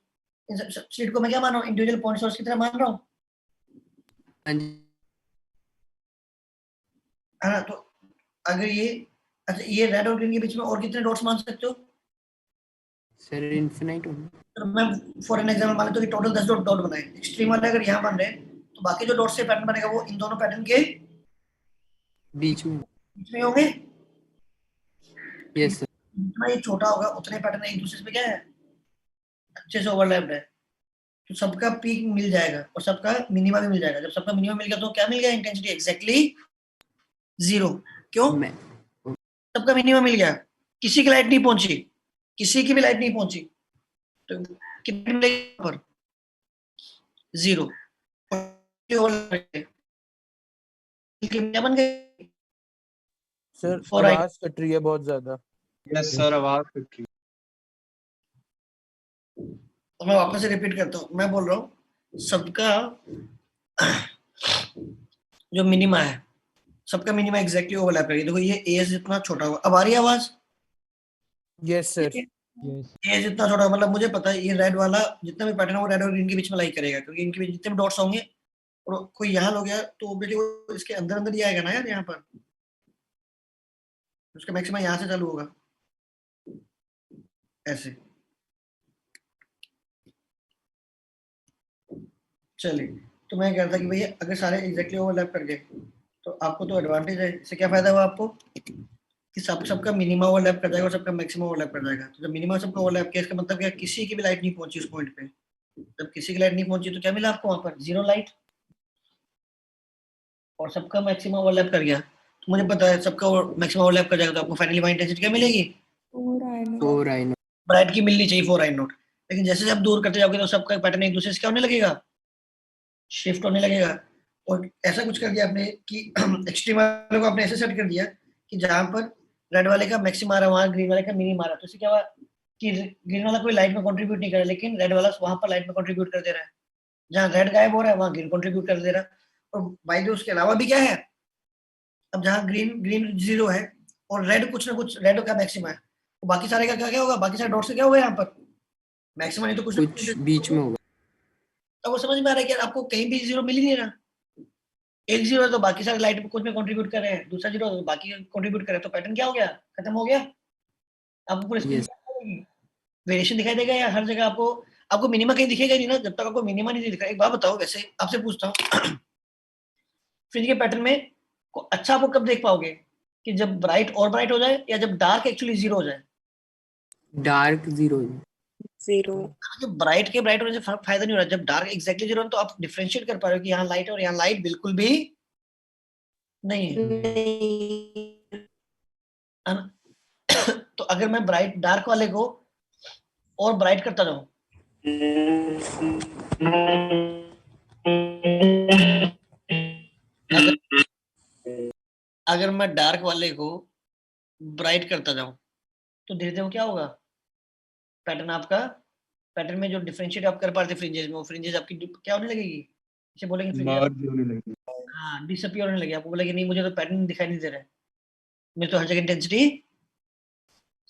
S1: शीट को मैं क्या मान रहा हूँ, इंडिविजुअल पॉइंट सोर्स की तरह मान रहा हूँ,
S7: हाँ जी
S1: है ना। तो अगर ये अच्छा, ये रेड और ग्रीन के बीच में और कितने डॉट्स मान सकते हो,
S7: सर इन्फिनाइट होगा।
S1: तो मैं फॉर एन एग्जांपल मान लेता हूँ कि टोटल 10 डॉट बनाए। एक्सट्रीम वाले अगर यहाँ बन रहे हैं तो बाकी जो डॉट से पैटर्न बनेगा वो इन दोनों पैटर्न के
S7: बीच में।
S1: होंगे।
S7: Yes sir.
S1: जितना ये छोटा होगा उतने पैटर्न एक दूसरे पे क्या है, अच्छे से ओवरलैप्ड है, तो सबका पीक मिल जाएगा और सबका मिनिमा भी मिल जाएगा। जब सबका मिनिमा मिल गया तो क्या मिल गया, इंटेंसिटी एग्जैक्टली 0। क्यों, सबका मिनिमा मिल गया, किसी की लाइट नहीं पहुंची, किसी की भी लाइट नहीं पहुंची, तो कितने मिलेगी पर 0। क्या बन गए
S8: सर
S1: 4i।
S8: आवाज कट रही है बहुत ज्यादा।
S2: यस सर, आवाज कट रही
S1: तो मैं वापस से रिपीट करता हूँ, मैं बोल रहा हूँ सबका जो मिनिमा है, सबका मिनिमा एग्जैक्टली ओवरलैप करेगी। देखो ये एस जितना छोटा होगा, अब आ रही है आवाज,
S8: यस सर।
S4: यस
S1: ये जितना छोटा, मतलब मुझे पता है ये रेड वाला जितना भी पैटर्न है वो रेड और ग्रीन के बीच में लाइक करेगा, क्योंकि इनके बीच जितने भी डॉट्स होंगे और कोई यहाँ हो गया तो बेटे वो इसके अंदर अंदर ही आएगा ना यार, यहाँ पर उसका मैक्सिमम यहाँ से चालू होगा ऐसे। चलिए, तो मैं कह रहा था कि भैया अगर सारे एग्जैक्टली ओवरलैप कर गए तो आपको तो एडवांटेज है। इससे क्या फायदा हुआ आपको कि सबका मिनिमम ओवरलैप कर जाएगा और सबका मैक्सिमम ओवरलैप कर जाएगा। तो जब मिनिमम सबका ओवरलैप किया इसका मतलब क्या, किसी की भी लाइट नहीं पहुंची उस पॉइंट पे। जब किसी की लाइट नहीं पहुंची तो क्या मिला आपको वहां पर, 0 लाइट, और सबका मैक्सिमम ओवरलैप कर गया। तो मुझे पता है सबका मैक्सिमम ओवरलैप कर जाएगा तो आपको फाइनली वहां इंटेंसिटी क्या मिलेगी,
S7: 4i नॉट।
S1: ब्राइट की मिलनी चाहिए 4i नॉट। लेकिन जैसे आप दूर करते जाओगे तो सबका पैटर्न एक दूसरे से क्या होने लगेगा, शिफ्ट होने लगेगा। और ऐसा कुछ कर दिया आपने कि एक्सट्रीम वाले को आपने ऐसे सेट कर दिया कि जहां पर रेड वाले का मैक्सिमम आ रहा है वहां ग्रीन वाले का मिनिमम आ रहा है। तो इससे क्या हुआ कि ग्रीन वाला कोई लाइट में कंट्रीब्यूट नहीं कर रहा, लेकिन रेड वाला वहां पर लाइट में कंट्रीब्यूट कर दे रहा है। जहां रेड गायब हो रहा है वहां ग्रीन कंट्रीब्यूट कर दे रहा है। और बाय द उसके अलावा भी क्या है, अब जहां ग्रीन ग्रीन 0 है और रेड कुछ ना कुछ रेड का मैक्सिमम है, तो बाकी सारे का क्या क्या होगा, बाकी सारे डॉट से क्या होगा यहाँ पर मैक्सिमम नहीं तो कुछ ना
S7: कुछ बीच में होगा।
S1: तब वो समझ में आ रहा है कि यार आपको कहीं भी 0 मिल ही नहीं रहा। एक 0 है तो बाकी सारे लाइट में कुछ में कंट्रीब्यूट कर रहे हैं, दूसरा 0 है तो बाकी कंट्रीब्यूट कर रहे हैं, तो पैटर्न क्या हो गया, खत्म हो गया। आपको पूरी
S7: Yes.
S1: वेरिएशन दिखाई देगा या हर जगह आपको मिनिमा कहीं दिखेगा नहीं ना, जब तक आपको मिनिमा नहीं दिखा। एक बात बताओ, वैसे आपसे पूछता हूँ फ्रिंज के पैटर्न में अच्छा आपको कब देख पाओगे, कि जब ब्राइट और ब्राइट हो जाए या जब डार्क एक्चुअली 0 हो जाए।
S7: डार्क 0
S5: 0
S1: जब ब्राइट के ब्राइट होने से फायदा नहीं हो रहा, जब डार्क एग्जैक्टली 0 तो आप डिफरेंशिएट कर पा रहे हो कि यहाँ लाइट है और यहाँ लाइट बिल्कुल भी नहीं है। है ना? तो अगर मैं ब्राइट डार्क वाले को और ब्राइट करता जाऊं, अगर मैं डार्क वाले को ब्राइट करता जाऊं तो धीरे धीरे क्या होगा, पैटर्न आपका, पैटर्न में जो डिफरेंशिएट आप कर पा रहे थे फ्रिंजेस में, वो फ्रिंजेस आपकी क्या होने लगेगी, इसे बोलेंगे फ्रिंजेस,
S2: मर्ज होने लगे।
S1: हाँ डिसअपीयर होने लगे। आपको बोला कि नहीं मुझे तो पैटर्न दिखाई नहीं दे रहा है, मुझे तो हर जगह इंटेंसिटी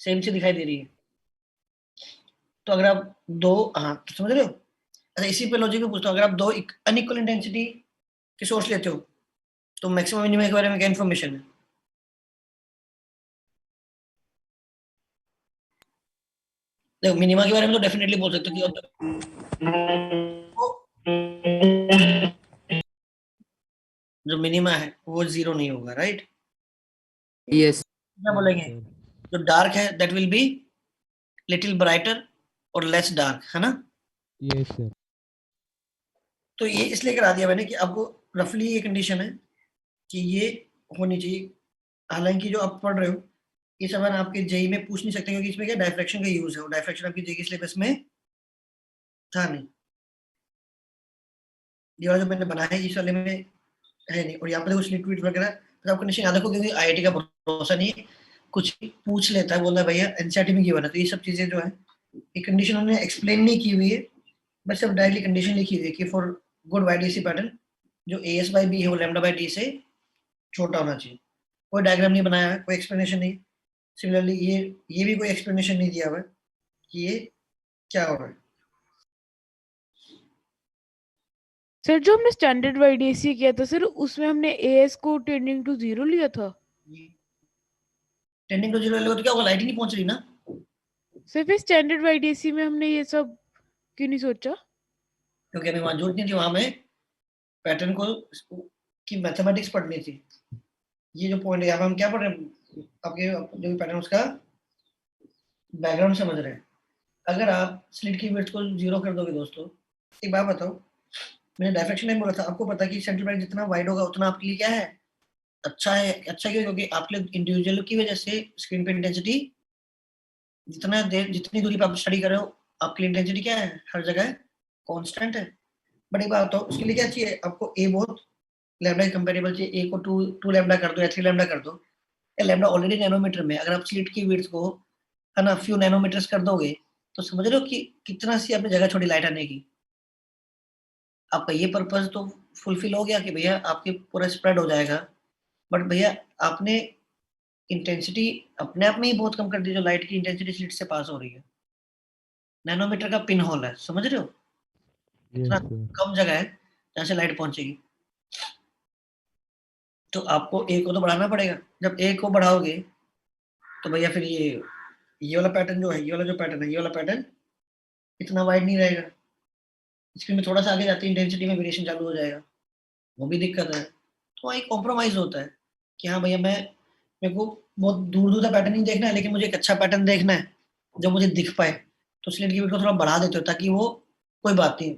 S1: सेम से दिखाई दे रही है। तो अगर आप दो, हाँ तो समझ रहे हो। अच्छा इसी पे लॉजिक में पूछता हूँ, अगर आप दो अनइक्वल इंटेंसिटी के सोर्स लेते हो तो मैक्सिमम मिनिमम के बारे में क्या इन्फॉर्मेशन है। देखो मिनिमा के बारे में तो डेफिनेटली बोल सकते हो कि जो मिनिमा है वो 0 नहीं होगा, राइट।
S7: यस
S1: क्या बोलेंगे, जो डार्क है that will be little brighter और लेस डार्क, है ना।
S4: Yes sir.
S1: तो ये इसलिए करा दिया मैंने कि आपको रफली ये कंडीशन है कि ये होनी चाहिए। हालांकि जो आप पढ़ रहे हो ये सब आपके जेई में पूछ नहीं सकते, क्योंकि इसमें क्या डायफ्रैक्शन का यूज है, और डायफ्रैक्शन आपकी जेई के सिलेबस में था नहीं। ये वाला जो मैंने बनाया है इस वाले में है नहीं। और यहाँ पर कुछ लिक्विड वगैरह तो आपको कंडीशन याद रखो, क्योंकि आईआईटी का भरोसा नहीं है, कुछ पूछ लेता है, बोलता है भैया एनसीईआरटी में क्यों बना। तो ये सब चीजें जो है ये कंडीशन उन्होंने एक्सप्लेन नहीं की हुई है, बस अब डायरेक्टली कंडीशन लिखी हुई है कि फॉर गुड वाईडीसी पैटर्न जो एएस बाई बी है वो लैम्डा बाई डी से छोटा होना चाहिए। कोई डायग्राम नहीं बनाया है, कोई एक्सप्लेनेशन नहीं। सिमिलरली ये भी कोई एक्सप्लेनेशन नहीं दिया हुआ है कि ये क्या हो रहा है।
S3: सर जो हमने स्टैंडर्ड वाईडीसी किया था सर, उसमें हमने एएस को टेंडिंग टू 0 लिया था।
S1: टेंडिंग टू 0 तो क्या होगा, लाइट ही नहीं पहुंच रही ना।
S3: सर फिर स्टैंडर्ड वाईडीसी में हमने ये सब क्यों नहीं सोचा,
S1: क्योंकि अभी वहां जरूरत नहीं थी, वहां में पैटर्न को की मैथमेटिक्स पढ़नी थी। ये जो पॉइंट है यहाँ पे हम क्या पढ़ रहे हैं, आपके जो भी पैटर्न उसका बैकग्राउंड समझ रहे हैं। अगर आप स्लिट की विड्थ को 0 कर दोगे दोस्तों, एक बात बताओ, मैंने डायफ्रैक्शन नहीं बोला था, आपको पता है कि सेंट्रल ब्राइट जितना वाइड होगा उतना आपके लिए क्या है, अच्छा है। अच्छा क्यों, क्योंकि आपके इंडिविजुअल की वजह से स्क्रीन पे इंटेंसिटी जितनी दूरी पर आप स्टडी कर रहे हो आपकी इंटेंसिटी क्या है, हर जगह कांस्टेंट है। बट एक बात बताओ, उसके लिए क्या चाहिए आपको, ए बहुत लैम्डा के कंपैरेबल चाहिए, ए को 2 लैम्डा कर दो या 3 लैम्डा कर दो। या लैम्डा ऑलरेडी नैनोमीटर में, अगर आप स्लिट की विड्थ को है ना फ्यू नैनोमीटर्स कर दोगे तो समझ रहे हो कि कितना सी आपने जगह छोड़ी लाइट आने की। आपका ये पर्पस तो फुलफिल हो गया कि भैया आपके पूरा स्प्रेड हो जाएगा, बट भैया आपने इंटेंसिटी अपने आप में ही बहुत कम कर दी, जो लाइट की इंटेंसिटी स्लिट से पास हो रही है। नैनोमीटर का पिन होल है, समझ रहे हो, इतना कम जगह है जहाँ से लाइट पहुंचेगी। तो आपको ए को तो बढ़ाना पड़ेगा, जब ए को बढ़ाओगे तो भैया फिर ये वाला पैटर्न जो है, ये वाला जो पैटर्न है, ये वाला पैटर्न इतना वाइड नहीं रहेगा। स्क्रीन में थोड़ा सा आगे जाते इंटेंसिटी में वेरिएशन चालू हो जाएगा, वो भी दिक्कत है। तो वहाँ एक कॉम्प्रोमाइज होता है कि हाँ भैया मेरे को बहुत दूर दूर का पैटर्न नहीं देखना है, लेकिन मुझे एक अच्छा पैटर्न देखना है जो मुझे दिख पाए, तो स्लिट की विड्थ को थोड़ा बढ़ा देते हो ताकि वो कोई बात नहीं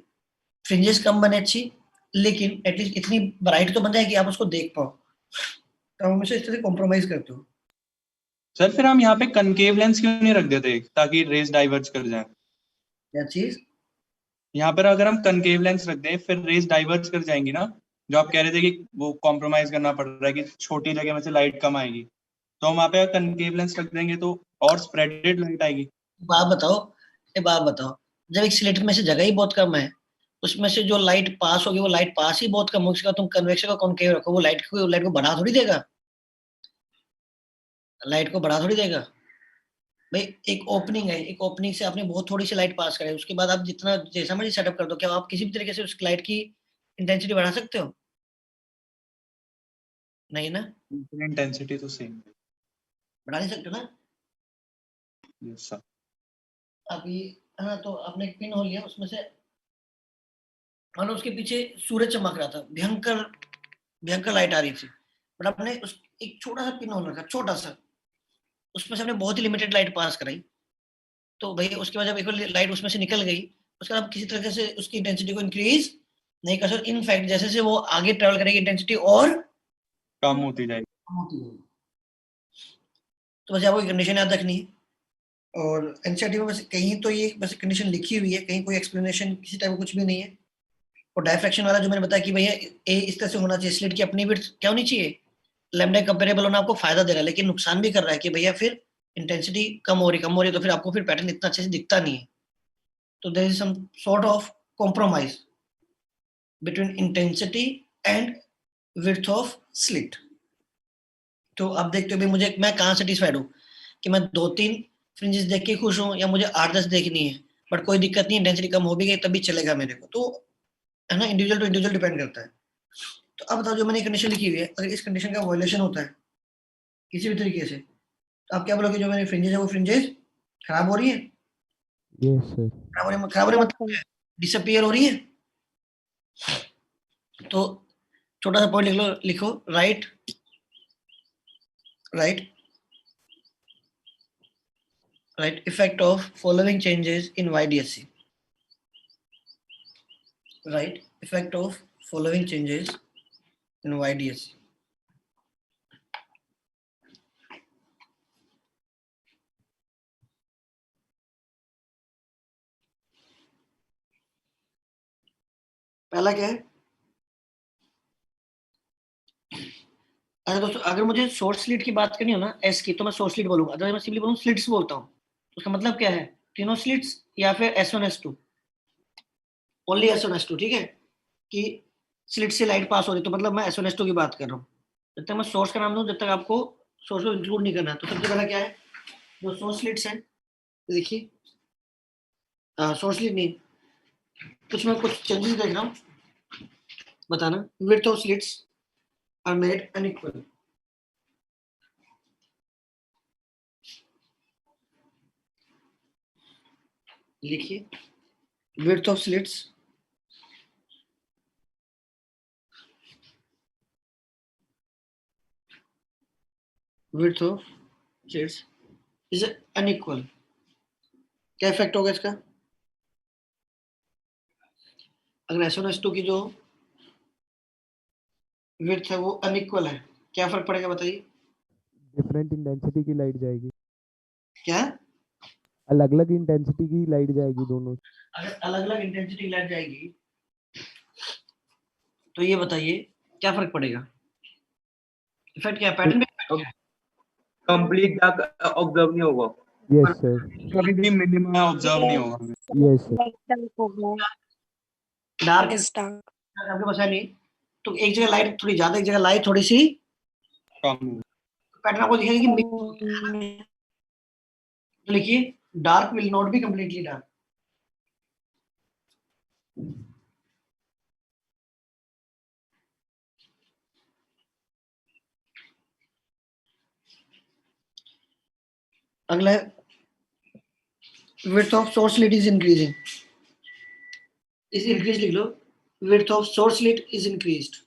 S1: फ्रिंजेस कम बने अच्छी, लेकिन एटलीस्ट इतनी ब्राइट तो बन जाए कि आप उसको देख पाओ। तो हम हमेशा इस तरह से कॉम्प्रोमाइज करते हो।
S2: सर फिर हम यहाँ पे कनकेव लेंस क्यों नहीं रख देते ताकि रेज डाइवर्ज कर जाए।
S1: क्या चीज,
S2: यहाँ पर अगर हम कनकेव लेंस रख दें फिर रेज डाइवर्ज कर जाएंगी ना, जो आप कह रहे थे कि वो कॉम्प्रोमाइज करना पड़ रहा है कि छोटी जगह में से लाइट कम आएगी, तो हम वहाँ पे कनकेव लेंस रख देंगे तो और स्प्रेडेड लाइट आएगी।
S1: एक बात बताओ, जब एक स्लिट में से जगह ही बहुत कम है, उसमें से जो लाइट पास होगी वो लाइट पास ही बहुत कम होगी, उसका तुम कन्वेक्शन का कॉन्केव रखो, वो लाइट को बढ़ा थोड़ी देगा, लाइट को बढ़ा थोड़ी देगा भाई। एक ओपनिंग है, एक ओपनिंग से आपने बहुत थोड़ी सी लाइट पास कराई, उसके बाद आप जितना जैसा मर्जी सेटअप कर दो, क्या आप किसी भी तरीके से उस लाइट की इंटेंसिटी बढ़ा सकते हो? नहीं ना,
S2: इंटेंसिटी तो सेम है।
S1: बढ़ा नहीं सकते ना।
S2: Yes sir.
S1: अभी हाँ, तो आपने एक पिन होल लिया, उसमें से मानो उसके पीछे सूरज चमक रहा था, भयंकर भयंकर लाइट आ रही थी, बट आपने उस एक छोटा सा पिन होल रखा, छोटा सा, उसमें से हमने बहुत ही लिमिटेड लाइट पास कराई, तो भाई उसके बाद जब एक बार लाइट उसमें से निकल गई, उसके बाद आप किसी तरीके से उसकी इंटेंसिटी को इंक्रीज नहीं कर सकते। इनफैक्ट जैसे जैसे वो आगे ट्रेवल करेगी इंटेंसिटी और
S2: कम होती जाएगी।
S1: कम होती जाएगी। तो बस आपको कंडीशन याद रखनी है, और एनसीईआरटी में बस कहीं तो ये बस कंडीशन लिखी हुई है, कहीं कोई एक्सप्लेनेशन किसी टाइप का कुछ भी नहीं है। और डायफ्रैक्शन वाला जो मैंने बताया कि भैया ए इस तरह से होना चाहिए, स्लिट की अपनी विड्थ क्या होनी चाहिए, लैम्डा कंपेरेबल होना आपको फायदा दे रहा है, लेकिन नुकसान भी कर रहा है कि भैया फिर इंटेंसिटी कम हो रही है, तो फिर आपको फिर पैटर्न इतना अच्छे से दिखता नहीं है। तो there is some sort of compromise between intensity and width of slit. तो अब देखते हो भाई मुझे मैं कहाँ सेटिस्फाइड हूँ, कि मैं 2-3 फ्रिंजेस देख के खुश हूँ या मुझे 8-10 देखनी है, बट कोई दिक्कत नहीं, इंटेंसिटी कम हो भी गई तब भी चलेगा मेरे को, तो है ना, इंडिविजुअल टू इंडिविजुअल डिपेंड करता है। तो अब बताओ, जो मैंने कंडीशन लिखी हुई है, अगर इस कंडीशन का वायलेशन होता है किसी भी तरीके से, तो आप क्या बोलोगे, जो मेरी फ्रिंजेस है वो फ्रिंजेस खराब हो रही है,
S4: यस सर।
S1: खराब हो रही है मतलब डिसअपियर हो रही है। तो छोटा सा पॉइंट लिख लो, लिखो right effect of following changes in YDSC. Right, effect of following changes in YDSC. पहला क्या है, अच्छा दोस्तों, अगर मुझे शॉर्ट स्लिट की बात करनी हो ना एस की, तो मैं शॉर्ट स्लिट बोलूंगा, अगर मैं सिंपली बोलूँ स्लिट्स बोलता हूँ, तो उसका मतलब क्या है, तीनों स्लिट्स या फिर S1 S2, only S1 S2, ठीक है, कि स्लिट से लाइट पास हो रही, तो मतलब मैं S1 S2 की बात कर रहा हूँ। जब तक मैं सोर्स का नाम दूं, जब तक आपको सोर्स को इंक्लूड नहीं करना। तो सबसे पहला क्या है, जो सोर्स स्लिट्स हैं, देखिए सोर्स स्लिट नहीं, कुछ मैं कुछ चेंजेस देख रहा हूँ, बताना। Width of slits are made unequal, लिखिए width of slits is unequal. क्या इफेक्ट होगा इसका, अगर S1 S2 की जो विड्थ है वो अनइक्वल है, क्या फर्क पड़ेगा बताइए।
S4: डिफरेंट इंटेंसिटी की लाइट जाएगी,
S1: क्या,
S4: अलग अलग इंटेंसिटी की लाइट जाएगी दोनों।
S1: अगर अलग अलग इंटेंसिटी लाइट जाएगी, तो ये बताइए क्या फर्क पड़ेगा, इफेक्ट क्या है, पैटर्न भी
S9: कंप्लीट डार्क ऑब्जर्व नहीं होगा।
S4: Yes sir.
S2: कभी भी मिनिमा ऑब्जर्व नहीं होगा।
S4: Yes sir.
S1: डार्क आपके पास है नहीं, तो एक जगह लाइट थोड़ी ज्यादा, एक जगह लाइट थोड़ी सी
S2: कम।
S1: पैटर्न आपको दिखेगा कि तो लिखिए dark will not be completely dark. अगला है width of source slit is increasing, is increased लिख लो, width of source slit is increased।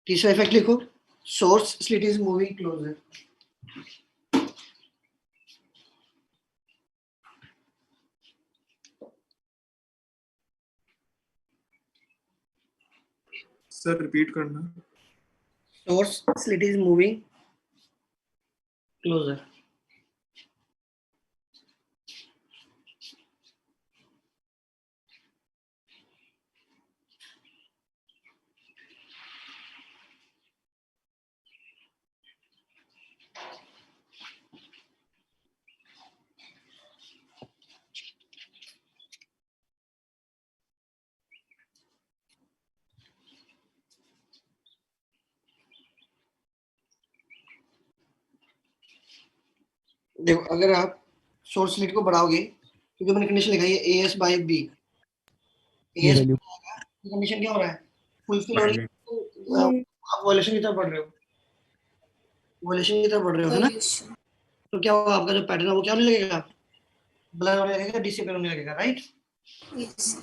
S1: तीसरा इफेक्ट लिखो, source slit is moving closer.
S6: Sir repeat करना।
S1: Source slit is moving closer. देखो अगर आप सोर्स स्लिट को बढ़ाओगे, क्योंकि मैंने कंडीशन लिखा है ए एस बाई बी,
S4: ये
S1: एस
S4: वैल्यू
S1: कंडीशन क्या हो रहा है, फुलफिल हो रही है, तो आप वॉल्यूशन की तरफ बढ़ रहे हो, वॉल्यूशन की तरफ बढ़ रहे हो, है ना?
S5: Evolution.
S1: तो क्या होगा, आपका जो पैटर्न है वो क्या होने लगेगा, ब्लर होने लगेगा, डिसिपेयर होने लगेगा, राइट?
S5: Yes.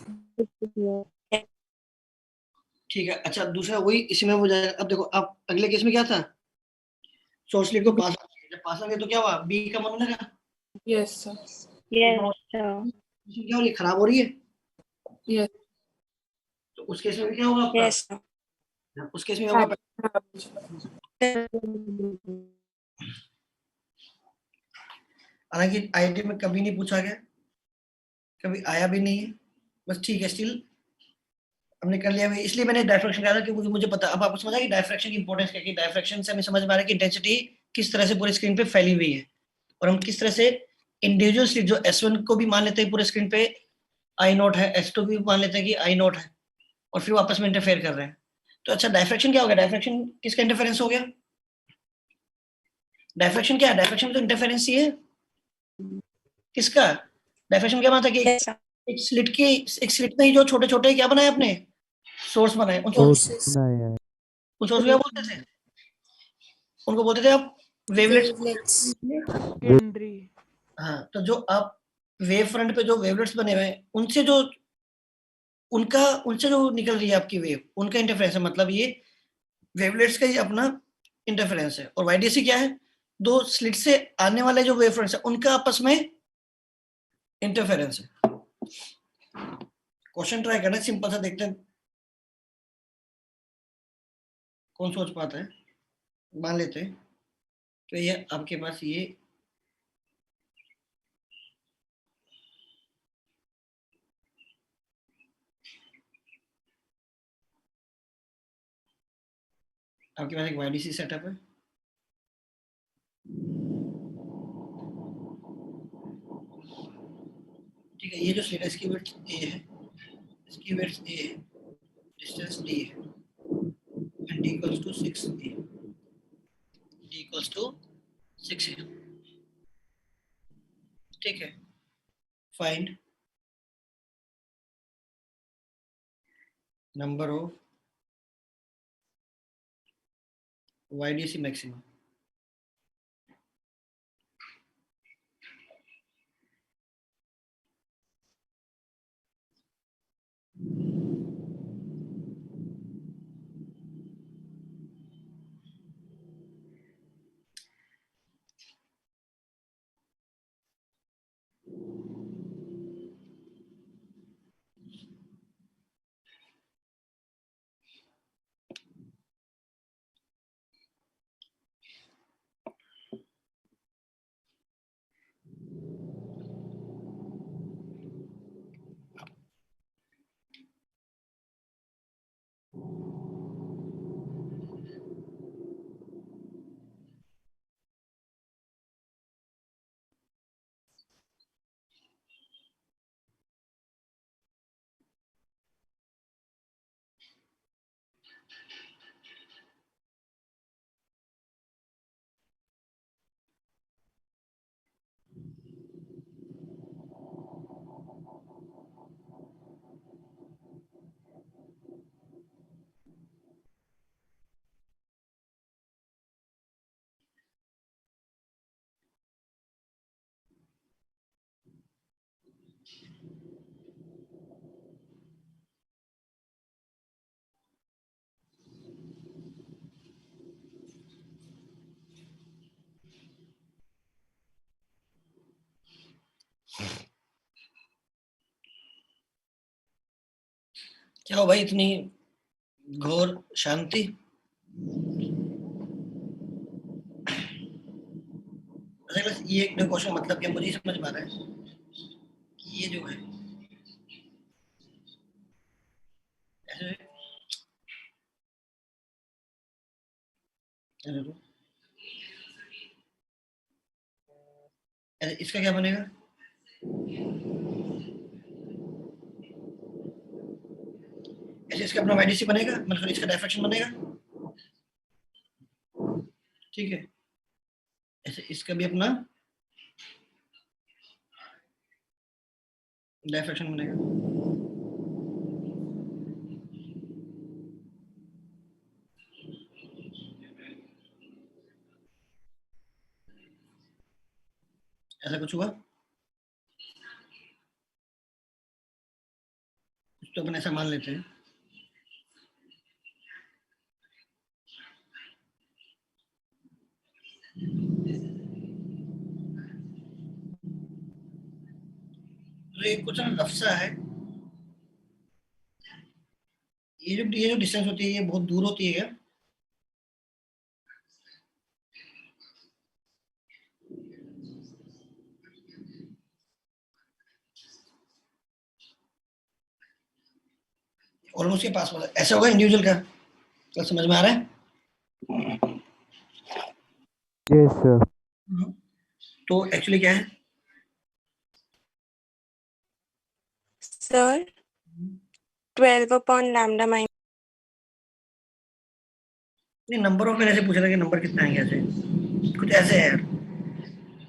S1: ठीक है। अच्छा, दूसरा वही इसी में हो जाएगा। अब देखो, आप अगले केस में क्या था, सोर्स स्लिट को पास, जब पास आ गया तो क्या हुआ, बी का मन लगा,
S3: Yes, sir.
S1: क्या हो रही है, खराब हो रही है,
S3: Yes.
S1: तो उस केस में भी क्या होगा आपका,
S5: Yes.
S1: उस केस में होगा। हालांकि आईआईटी में कभी नहीं पूछा गया, कभी आया भी नहीं है, बस ठीक है, स्टिल हमने कर लिया है, इसलिए मैंने डायफ्रैक्शन कहा था, क्योंकि मुझे पता, अब आपको समझ आ गया डायफ्रैक्शन की इंपॉर्टेंस क्या है, कि डायफ्रैक्शन से हमें समझ में आ रहा है कि इंटेंसिटी किस तरह से पूरे स्क्रीन पे फैली हुई है, और हम किस तरह से इंडिविजुअल स्लिट जो S1 को भी मान लेते हैं पूरे स्क्रीन पे आई नॉट है, S2 भी मान लेते हैं कि आई नॉट है, और फिर वो आपस में इंटरफेयर कर रहे हैं। तो अच्छा, डायफ्रैक्शन क्या हो गया, डायफ्रैक्शन किसका इंटरफेरेंस हो गया, डायफ्रैक्शन क्या है, डायफ्रैक्शन में तो इंटरफेरेंस ही है, किसका, डायफ्रैक्शन क्या मानता है कि
S5: Yes.
S1: एक स्लिट में ही जो छोटे छोटे क्या बनाए आपने, सोर्स बनाए, उन सोर्स
S5: Sources.
S4: बनाया है।
S1: को क्या बोलते थे, उनको बोलते थे आप वेवलेट्स।
S5: Wavelets.
S3: Secondary.
S1: हाँ, तो जो आप वेव फ्रंट पे जो वेवलेट्स बने हुए हैं, उनसे जो निकल रही है आपकी वेव, उनका इंटरफेरेंस है, मतलब ये वेवलेट्स का ही अपना इंटरफेरेंस है। और वाईडीसी क्या है, दो स्लिट से आने वाले जो वेव फ्रंट्स है उनका आपस में इंटरफेरेंस है। क्वेश्चन ट्राई करना, सिंपल सा, देखते हैं कौन सोच पाता है। मान लेते हैं तो ये आपके पास ये आपके पास एक वाईडीसी सेटअप है, ठीक है। ये जो स्लिट है इसकी विड्थ ए है, इसकी विड्थ ए है, डिस्टेंस डी है, and D equals to 6 A, D equals to 6 A, ठीक है। Find number of YDC maximum. क्या हो भाई इतनी घोर शांति? ये एक क्वेश्चन मतलब क्या मुझे समझ में आ रहा है कि ये जो है ऐसे इसका क्या बनेगा? ऐसे इसका अपना वाईडीसी बनेगा, मतलब इसका डायफ्रैक्शन बनेगा, ठीक है। ऐसे इसका भी अपना डायफ्रैक्शन बनेगा। ऐसा कुछ हुआ? तो अपन ऐसा मान लेते हैं। तो ये कुछ ना रफ्सा है। ये जो डिस्टेंस होती है ये बहुत दूर होती है क्या? ऑलमोस्ट के पास वाला ऐसा होगा इंडिविजुअल का? तो समझ में आ रहा है?
S4: Yes sir.
S1: तो एक्चुअली क्या है
S5: सर 12/λ माइनस।
S1: नहीं, नंबर ऑफ मैंने ऐसे पूछा था कि नंबर कितना है, ऐसे कुछ ऐसे है यार।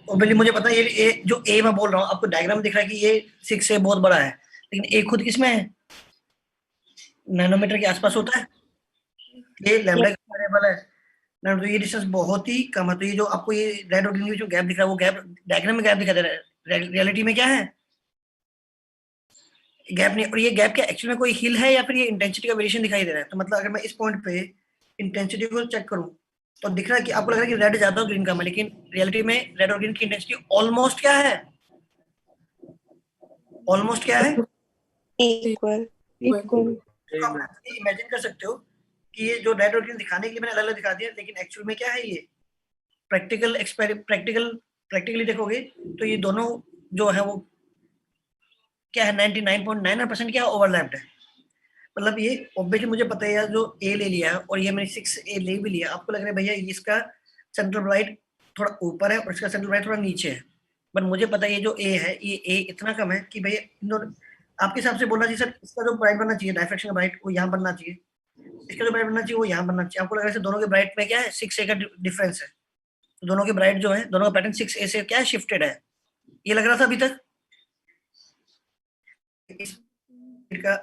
S1: ओबेली मुझे पता है ये जो ए मैं बोल रहा हूँ आपको डायग्राम दिख रहा है कि ये 6 से बहुत बड़ा है, लेकिन ए खुद किसमें है? नैनोमीटर के आसपास होता है। ये लैम्डा का वेरिएबल है ना, तो ये डिस्टेंस बहुत ही कम है। तो ये जो आपको ये रेड और ग्रीन में जो गैप दिख रहा है वो गैप डायग्राम में गैप दिखा दे रहा है, रियलिटी में क्या है? गैप नहीं। और ये गैप क्या एक्चुअली में कोई हिल है या फिर ये इंटेंसिटी का वेरिएशन दिखाई दे रहा है? तो मतलब अगर मैं इस पॉइंट पे इंटेंसिटी को चेक करूं तो दिख रहा है कि आपको लग रहा है कि रेड ज्यादा और ग्रीन कम है, लेकिन रियलिटी में रेड और ग्रीन की इंटेंसिटी ऑलमोस्ट क्या है? ऑलमोस्ट क्या है?
S5: इक्वल।
S1: इमेजिन कर सकते हो कि ये जो रेड और ग्रीन दिखाने के लिए मैंने अलग अलग दिखा दिया, लेकिन एक्चुअल में क्या है? ये प्रैक्टिकली देखोगे तो ये दोनों जो है वो क्या है, 99.99% क्या ओवरलैप्ड है। मतलब ये ऑब्वियसली मुझे पता है यार, जो ए ले लिया और ये मैंने 6A ले भी लिया, आपको लग रहा है भैया इसका सेंट्रल ब्राइट थोड़ा ऊपर है और इसका सेंट्रल ब्राइट थोड़ा नीचे है, बट मुझे पता है ये जो ए है ये ए इतना कम है कि भैया इन दोनों आपके हिसाब से बोलना चाहिए सर इसका जो ब्राइट बनना चाहिए डायफ्रैक्शन का ब्राइट वो यहाँ बनना चाहिए, इसका जो ब्राइट बनना चाहिए वो यहाँ बनना चाहिए। आपको लग रहा है दोनों के ब्राइट में क्या है 6A का डिफरेंस है, तो दोनों के ब्राइट जो है दोनों का पैटर्न 6A से क्या है शिफ्टेड है। ये लग रहा था अभी तक इसका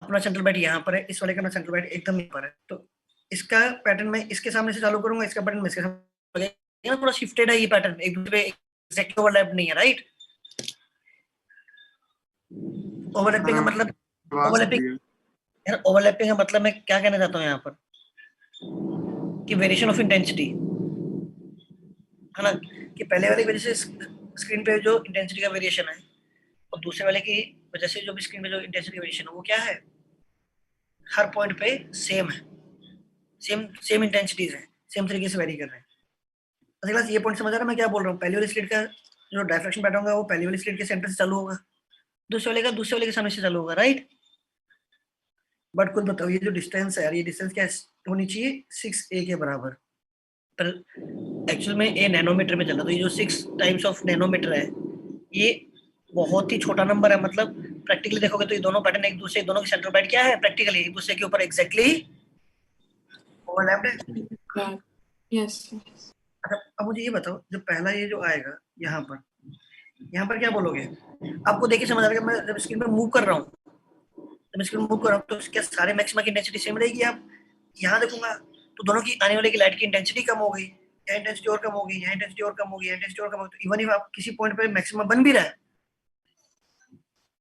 S1: अपना सेंट्रल ब्राइट यहाँ पर है, इस वाले का सेंट्रल ब्राइट एकदम यहाँ पर है। तो इसका पैटर्न मैं इसके सामने से चालू करूंगा, इसका पैटर्न मैं इसके सामने, थोड़ा शिफ्टेड है ये पैटर्न, एक दूसरे पे एग्जैक्टली ओवरलैप नहीं है, राइट? ओवरलैपिंग का मतलब ओवरलैपिंग का मतलब मैं क्या कहना चाहता हूँ यहाँ पर कि वेरिएशन ऑफ इंटेंसिटी है ना, कि पहले वाले की वजह से स्क्रीन पे जो इंटेंसिटी का वेरिएशन है और दूसरे वाले की वजह से जो भी स्क्रीन पे जो इंटेंसिटी का वेरिएशन है वो क्या है, हर पॉइंट पे सेम है, सेम इंटेंसिटीज है, सेम तरीके से वेरी कर रहे हैं। अगला ये पॉइंट समझ आ रहा है मैं क्या बोल रहा हूँ? पहली वाली स्लिट का जो डायफ्रैक्शन पैटर्न होगा वो पहली वाली स्लिट के सेंटर से चालू होगा, दूसरे वाले के सामने से चालू होगा, राइट? बट कुछ बताओ ये जो डिस्टेंस है यार, ये डिस्टेंस क्या होनी चाहिए 6A के बराबर, पर एक्चुअल में ए नैनोमीटर में चल रहा, तो ये जो 6 टाइम्स ऑफ नैनोमीटर है ये बहुत ही छोटा नंबर है। मतलब प्रैक्टिकली देखोगे तो ये दोनों पैटर्न एक दूसरे, दोनों की सेंट्रल ब्राइट क्या है प्रैक्टिकली एक दूसरे के ऊपर एग्जैक्टली ओवरलैप्ड है।
S5: यस।
S1: अच्छा अब मुझे ये बताओ जो पहला ये जो आएगा यहाँ पर क्या बोलोगे? आपको देखिए समझ आ रहा है मैं जब स्क्रीन पे मूव कर रहा हूँ, तो क्या सारे मैक्सिमा की इंटेंसिटी सेम रहेगी? आप यहाँ देखूंगा तो दोनों की आने वाले की लाइट की इंटेंसिटी कम हो गई, यहाँ इंटेंसिटी और कम होगी, यहाँ इंटेंसिटी और कम होगी, यहाँ इंटेंसिटी और कम होगी। इवन इफ आप किसी पॉइंट पे मैक्सिमम बन भी रहा है,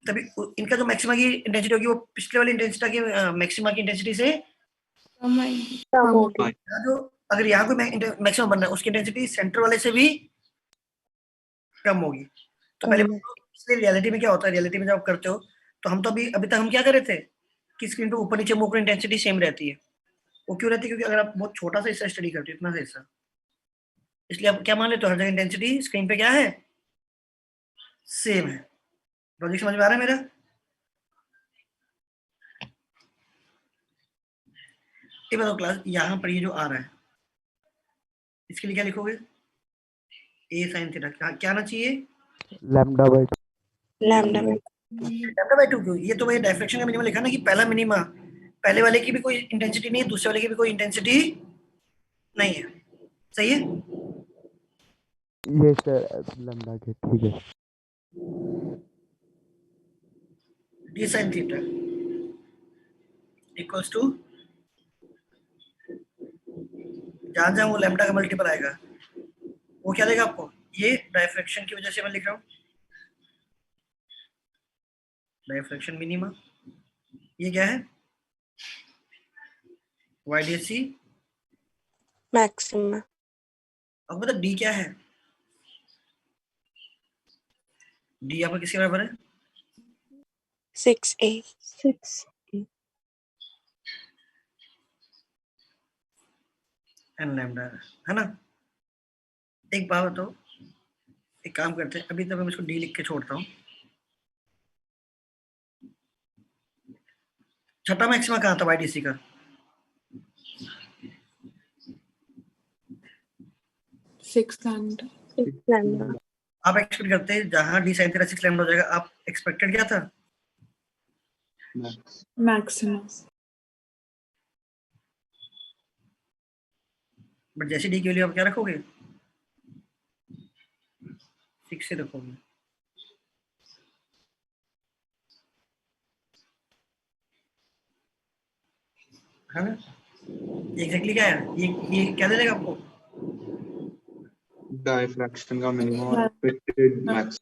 S1: तभी इनका जो मैक्सिमा की इंटेंसिटी होगी वो पिछले वाली इंटेंसिटी की मैक्सिमा की इंटेंसिटी से
S5: कम आएगी।
S10: कम होगी।
S1: यहाँ जो अगर यहाँ कोई मैक्सिमम बन रहा है उसकी इंटेंसिटी सेंटर वाले से भी कम होगी। तो पहले इसलिए रियलिटी में क्या होता है, रियलिटी में जब आप करते हो तो हम तो अभी तक हम क्या कर रहे थे कि स्क्रीन पे ऊपर नीचे मूव कर इंटेंसिटी सेम रहती है। वो क्यों रहती है? क्योंकि अगर आप बहुत छोटा सा हिस्सा स्टडी करते हो, इतना सा हिस्सा, इसलिए आप क्या मान लेते हो हर जगह इंटेंसिटी स्क्रीन पे क्या है, सेम है। लॉजिक समझ में आ रहा है मेरा? ये बताओ क्लास, यहाँ पर ये जो आ रहा है इसके लिए क्या लिखोगे? ए साइन थीटा क्या आना चाहिए?
S4: Lambda by
S10: lambda by
S1: lambda by 2 क्यों? ये तो भाई डायफ्रेक्शन का मिनिमम लिखा ना कि पहला मिनिमा, पहले वाले की भी कोई इंटेंसिटी नहीं है, दूसरे वाले की भी कोई इंटेंसिटी नहीं है। सही है?
S4: ये सर लैम्डा के ठीक है।
S1: D sine theta equals to, जहां जहां वो लैम्डा का मल्टीपल आएगा वो क्या देगा आपको? ये डायफ्रेक्शन की वजह से मैं लिख रहा हूँ डायफ्रेक्शन मिनिमा। ये क्या है? YDSC
S10: maxima.
S1: अब मतलब डी क्या है? डी यहाँ पर किसके बराबर है?
S10: 6A।
S3: 6
S1: एन लैम्डा है ना। एक बात बताओ, एक काम करते हैं, अभी तक मैं इसको डी लिख के छोड़ता हूँ। छठा मैक्सिमा कहाँ था YDC का?
S5: 6 लैम्डा।
S10: लैम्डा।
S1: आप एक्सपेक्ट करते हैं जहां डी साइन थीटा 6 लैम्डा हो जाएगा, आप एक्सपेक्टेड क्या था?
S5: मैक्सिमा।
S1: बट जैसे डी की वैल्यू आप क्या रखोगे? 6 से रखोगे। है ना? एग्जैक्टली क्या है ये क्या दे देगा आपको?
S2: डायफ्रैक्शन का मिनिमम और एक्सपेक्टेड मैक्स।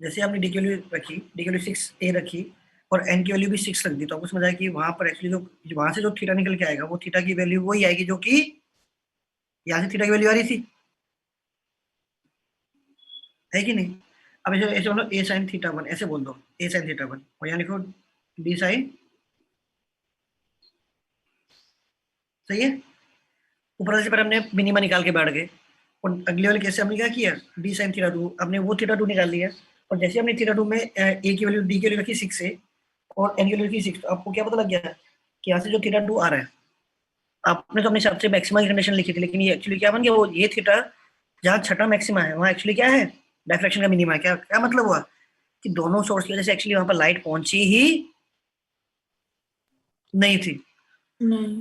S1: जैसे आपने डी की वैल्यू रखी, डी की वैल्यू 6A रखी और एन की वैल्यू भी 6 रख दी, तो आपको समझ आया कि वहां पर एक्चुअली जो वहां से जो थीटा निकल के आएगा वो थीटा की वैल्यू वही आएगी जो कि यहाँ से थीटा की वैल्यू आ रही थी, है कि नहीं? अब ऐसे ऐसे बोलो ए साइन थीटा 1, ऐसे बोल दो ए साइन थीटा 1 और यहाँ लिखो डी साइन। सही है? ऊपर वाले से पर हमने मिनिमा निकाल के बैठ गए और अगले वाले केस से हमने क्या किया? डी साइन थीटा 2, हमने वो थीटा 2 निकाल लिया और जैसे हमने थीटा 2 में ए की वैल्यू डी की वैल्यू रखी 6 से और एन की वैल्यू रखी 6, तो आपको क्या पता लग गया कि यहाँ से जो थीटा 2 आ रहा है, आपने तो अपने हिसाब से मैक्सिमा की कंडीशन लिखी थी, लेकिन ये एक्चुअली क्या बन गया? वो ये थीटा जहाँ छठा मैक्सिमा है वहाँ एक्चुअली क्या है? डायफ्रैक्शन का मिनिमा है। क्या क्या मतलब हुआ कि दोनों सोर्स की वजह से एक्चुअली वहां पर लाइट पहुंची ही नहीं थी।
S5: नहीं।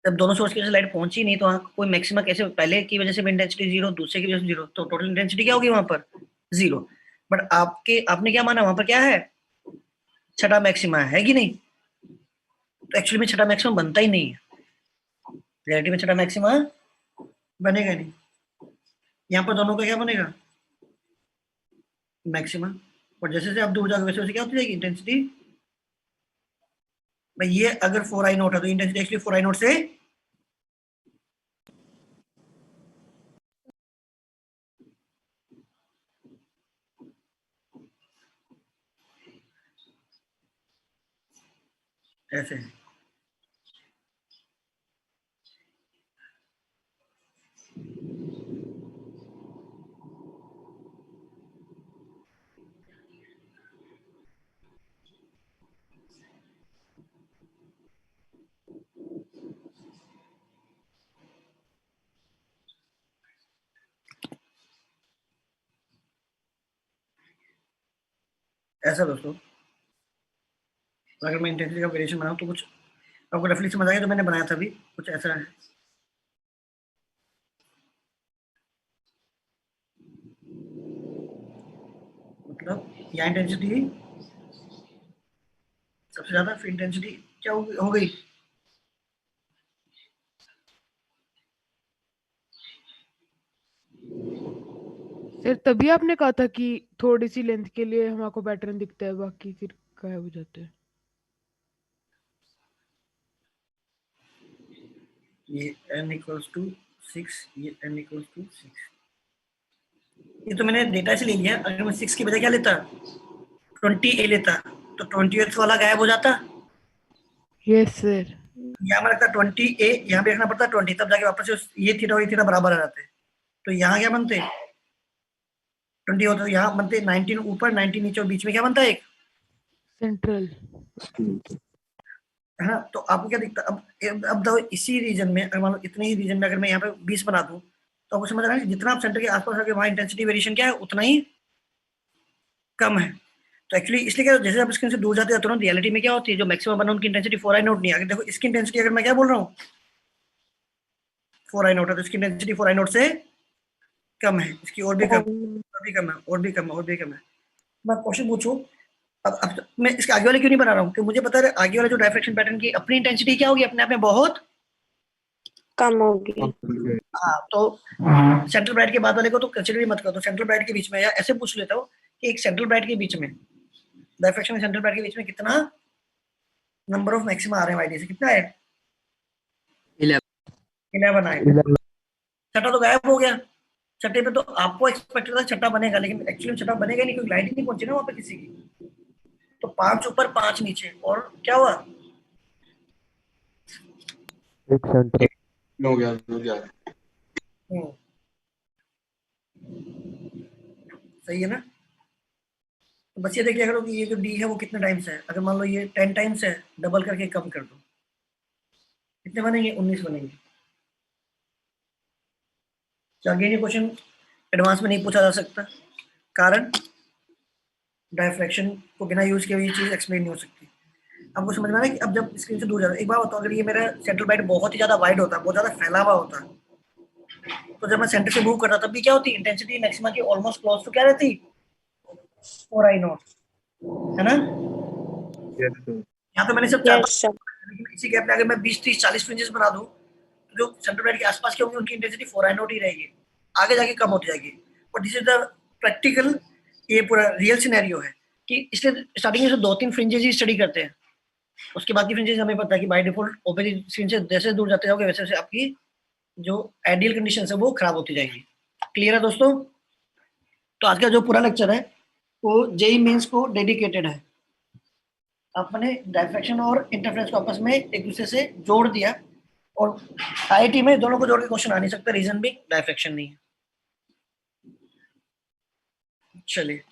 S1: जब दोनों सोर्स की वजह से लाइट पहुंची नहीं तो वहाँ कोई मैक्सिमा कैसे? पहले की वजह से इंटेंसिटी 0, दूसरे की वजह से 0, तो टोटल इंटेंसिटी क्या होगी वहां पर? 0। बट आपने क्या माना वहां पर क्या है? छठा मैक्सिमा है कि नहीं? तो एक्चुअली में छठा मैक्सिमा बनता ही नहीं है, रियलिटी में छठा मैक्सिमा बनेगा नहीं। यहाँ पर दोनों का क्या बनेगा? मैक्सिमा। और जैसे जैसे आप दूर जाओगे वैसे वैसे क्या होती जाएगी इंटेंसिटी? भाई ये अगर 4I0 है तो इंटेंसिटी एक्चुअली 4I0 से ऐसे है। ऐसा दोस्तों, अगर मैं इंटेंसिटी का वेरिएशन बनाऊं तो कुछ आपको रफली समझ आएगा। तो मैंने बनाया था अभी कुछ ऐसा है। मतलब यहाँ इंटेंसिटी सबसे ज्यादा, फिर इंटेंसिटी क्या हो गई?
S3: सर तभी आपने कहा था कि थोड़ी सी लेंथ के लिए हमको पैटर्न दिखता है, बाकी फिर गायब हो जाते हैं।
S1: ये n इक्वल्स टू 6, ये n इक्वल्स टू 6। ये तो मैंने डेटा से ले लिया। अगर मैं 6 की बजाय क्या लेता, 20a लेता, तो 20th वाला गायब हो जाता।
S3: Yes sir.
S1: यहाँ में रखता 20a, यहाँ भी रखना पड़ता 20, तब जाके वापस से ये थीटा और ये थीटा बराबर आ जाते। तो यहाँ क्या बनते 20 होते, तो यहाँ बनते 19 ऊपर 19 नीचे, और बीच में क्या बनता है एक
S3: सेंट्रल।
S1: है ना। तो आपको क्या दिखता अब दो इसी रीजन में, अगर मान लो इतने ही रीजन में अगर मैं यहाँ पे 20 बना दूं, तो आपको समझ रहा है जितना आप सेंटर के आसपास रखे वहाँ इंटेंसिटी वेरिएशन क्या है उतना ही कम है। तो एक्चुअली इसलिए क्या, जैसे आप स्क्रीन से दूर जाते हैं तुरंत रियलिटी में क्या होती है, जो मैक्सिमम बना उनकी इंटेंसिटी 4i नॉट नहीं है। अगर देखो इसकी इंटेंसिटी अगर मैं क्या बोल रहा हूँ 4i नॉट है, तो इसकी इंटेंसिटी 4i नॉट से कम है, इसकी और भी कम, और भी कम है, और भी कम है, और भी कम है। मैं क्वेश्चन पूछूं, अब मैं इसके आगे वाले क्यों नहीं बना रहा हूँ, क्योंकि मुझे पता है आगे वाले जो डायफ्रैक्शन पैटर्न की अपनी इंटेंसिटी क्या होगी, अपने आप में बहुत
S10: कम होगी।
S1: हाँ, तो सेंट्रल ब्राइट के बाद वाले को तो कंसीडर ही मत करो। तो सेंट्रल ब्राइट के बीच में, या ऐसे पूछ लेता हूँ कि एक सेंट्रल ब्राइट के बीच में, डायफ्रैक्शन में सेंट्रल ब्राइट के बीच में कितना नंबर ऑफ मैक्सिमा आ रहे हैं वाईडी से, कितना है 11 आए। छठा तो गायब हो गया। छठे पे तो आपको एक्सपेक्टेड था छठा बनेगा, लेकिन एक्चुअली छठा बनेगा ही नहीं, क्योंकि लाइट ही नहीं पहुंची ना वहां पे किसी की। तो 5 ऊपर 5 नीचे, और क्या हुआ,
S4: एक सेंटर
S2: हो गया।
S1: सही है ना। तो बस ये देखिए करो कि ये जो डी है वो कितने टाइम्स है। अगर मान लो ये 10 टाइम्स है, डबल करके कम कर दो, कितने बनेंगे, 19 बनेंगे। आगे ये क्वेश्चन एडवांस में नहीं पूछा जा सकता, कारण डायफ्रैक्शन को बिना यूज किए हुए ये चीज एक्सप्लेन नहीं हो सकती। आपको समझ में आ रहा है कि अब जब स्क्रीन से दूर जा रहा है, एक बार बताओ, अगर ये मेरा सेंट्रल ब्राइट बहुत ही ज्यादा वाइड होता, बहुत ज्यादा फैला हुआ होता, तो जब मैं सेंटर से मूव करता तब भी क्या होती, इंटेंसिटी मैक्सिमा की ऑलमोस्ट क्लोज तो क्या रहती 4i नॉट, है ना। यहाँ तो मैंने सब चार, लेकिन इसी गैप में अगर मैं 20 30 40 फ्रिंजेस बना दूं, तो जो सेंट्रल ब्राइट के आसपास के होंगे उनकी इंटेंसिटी 4i नॉट ही रहेगी, आगे जाके कम होती जाएगी। और दिस इज द प्रैक्टिकल, ये पूरा रियल सिनेरियो है कि इसलिए स्टार्टिंग में से 2-3 फ्रिंजेस ही स्टडी करते हैं, उसके बाद की फ्रिंजेस हमें पता है कि बाय डिफॉल्ट ओपेनिंग स्क्रीन से जैसे दूर जाते जाओगे वैसे वैसे आपकी जो आइडियल कंडीशन है वो खराब होती जाएगी। क्लियर है दोस्तों। तो आज का जो पूरा लेक्चर है वो जेई मेंस को डेडिकेटेड है। आपने डायफ्रैक्शन और इंटरफेरेंस को आपस में एक दूसरे से जोड़ दिया, और आईआईटी में दोनों को जोड़ के क्वेश्चन आ नहीं सकता, रीजन भी डायफ्रैक्शन नहीं है। चलिए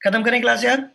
S1: खत्म करें क्लास यार।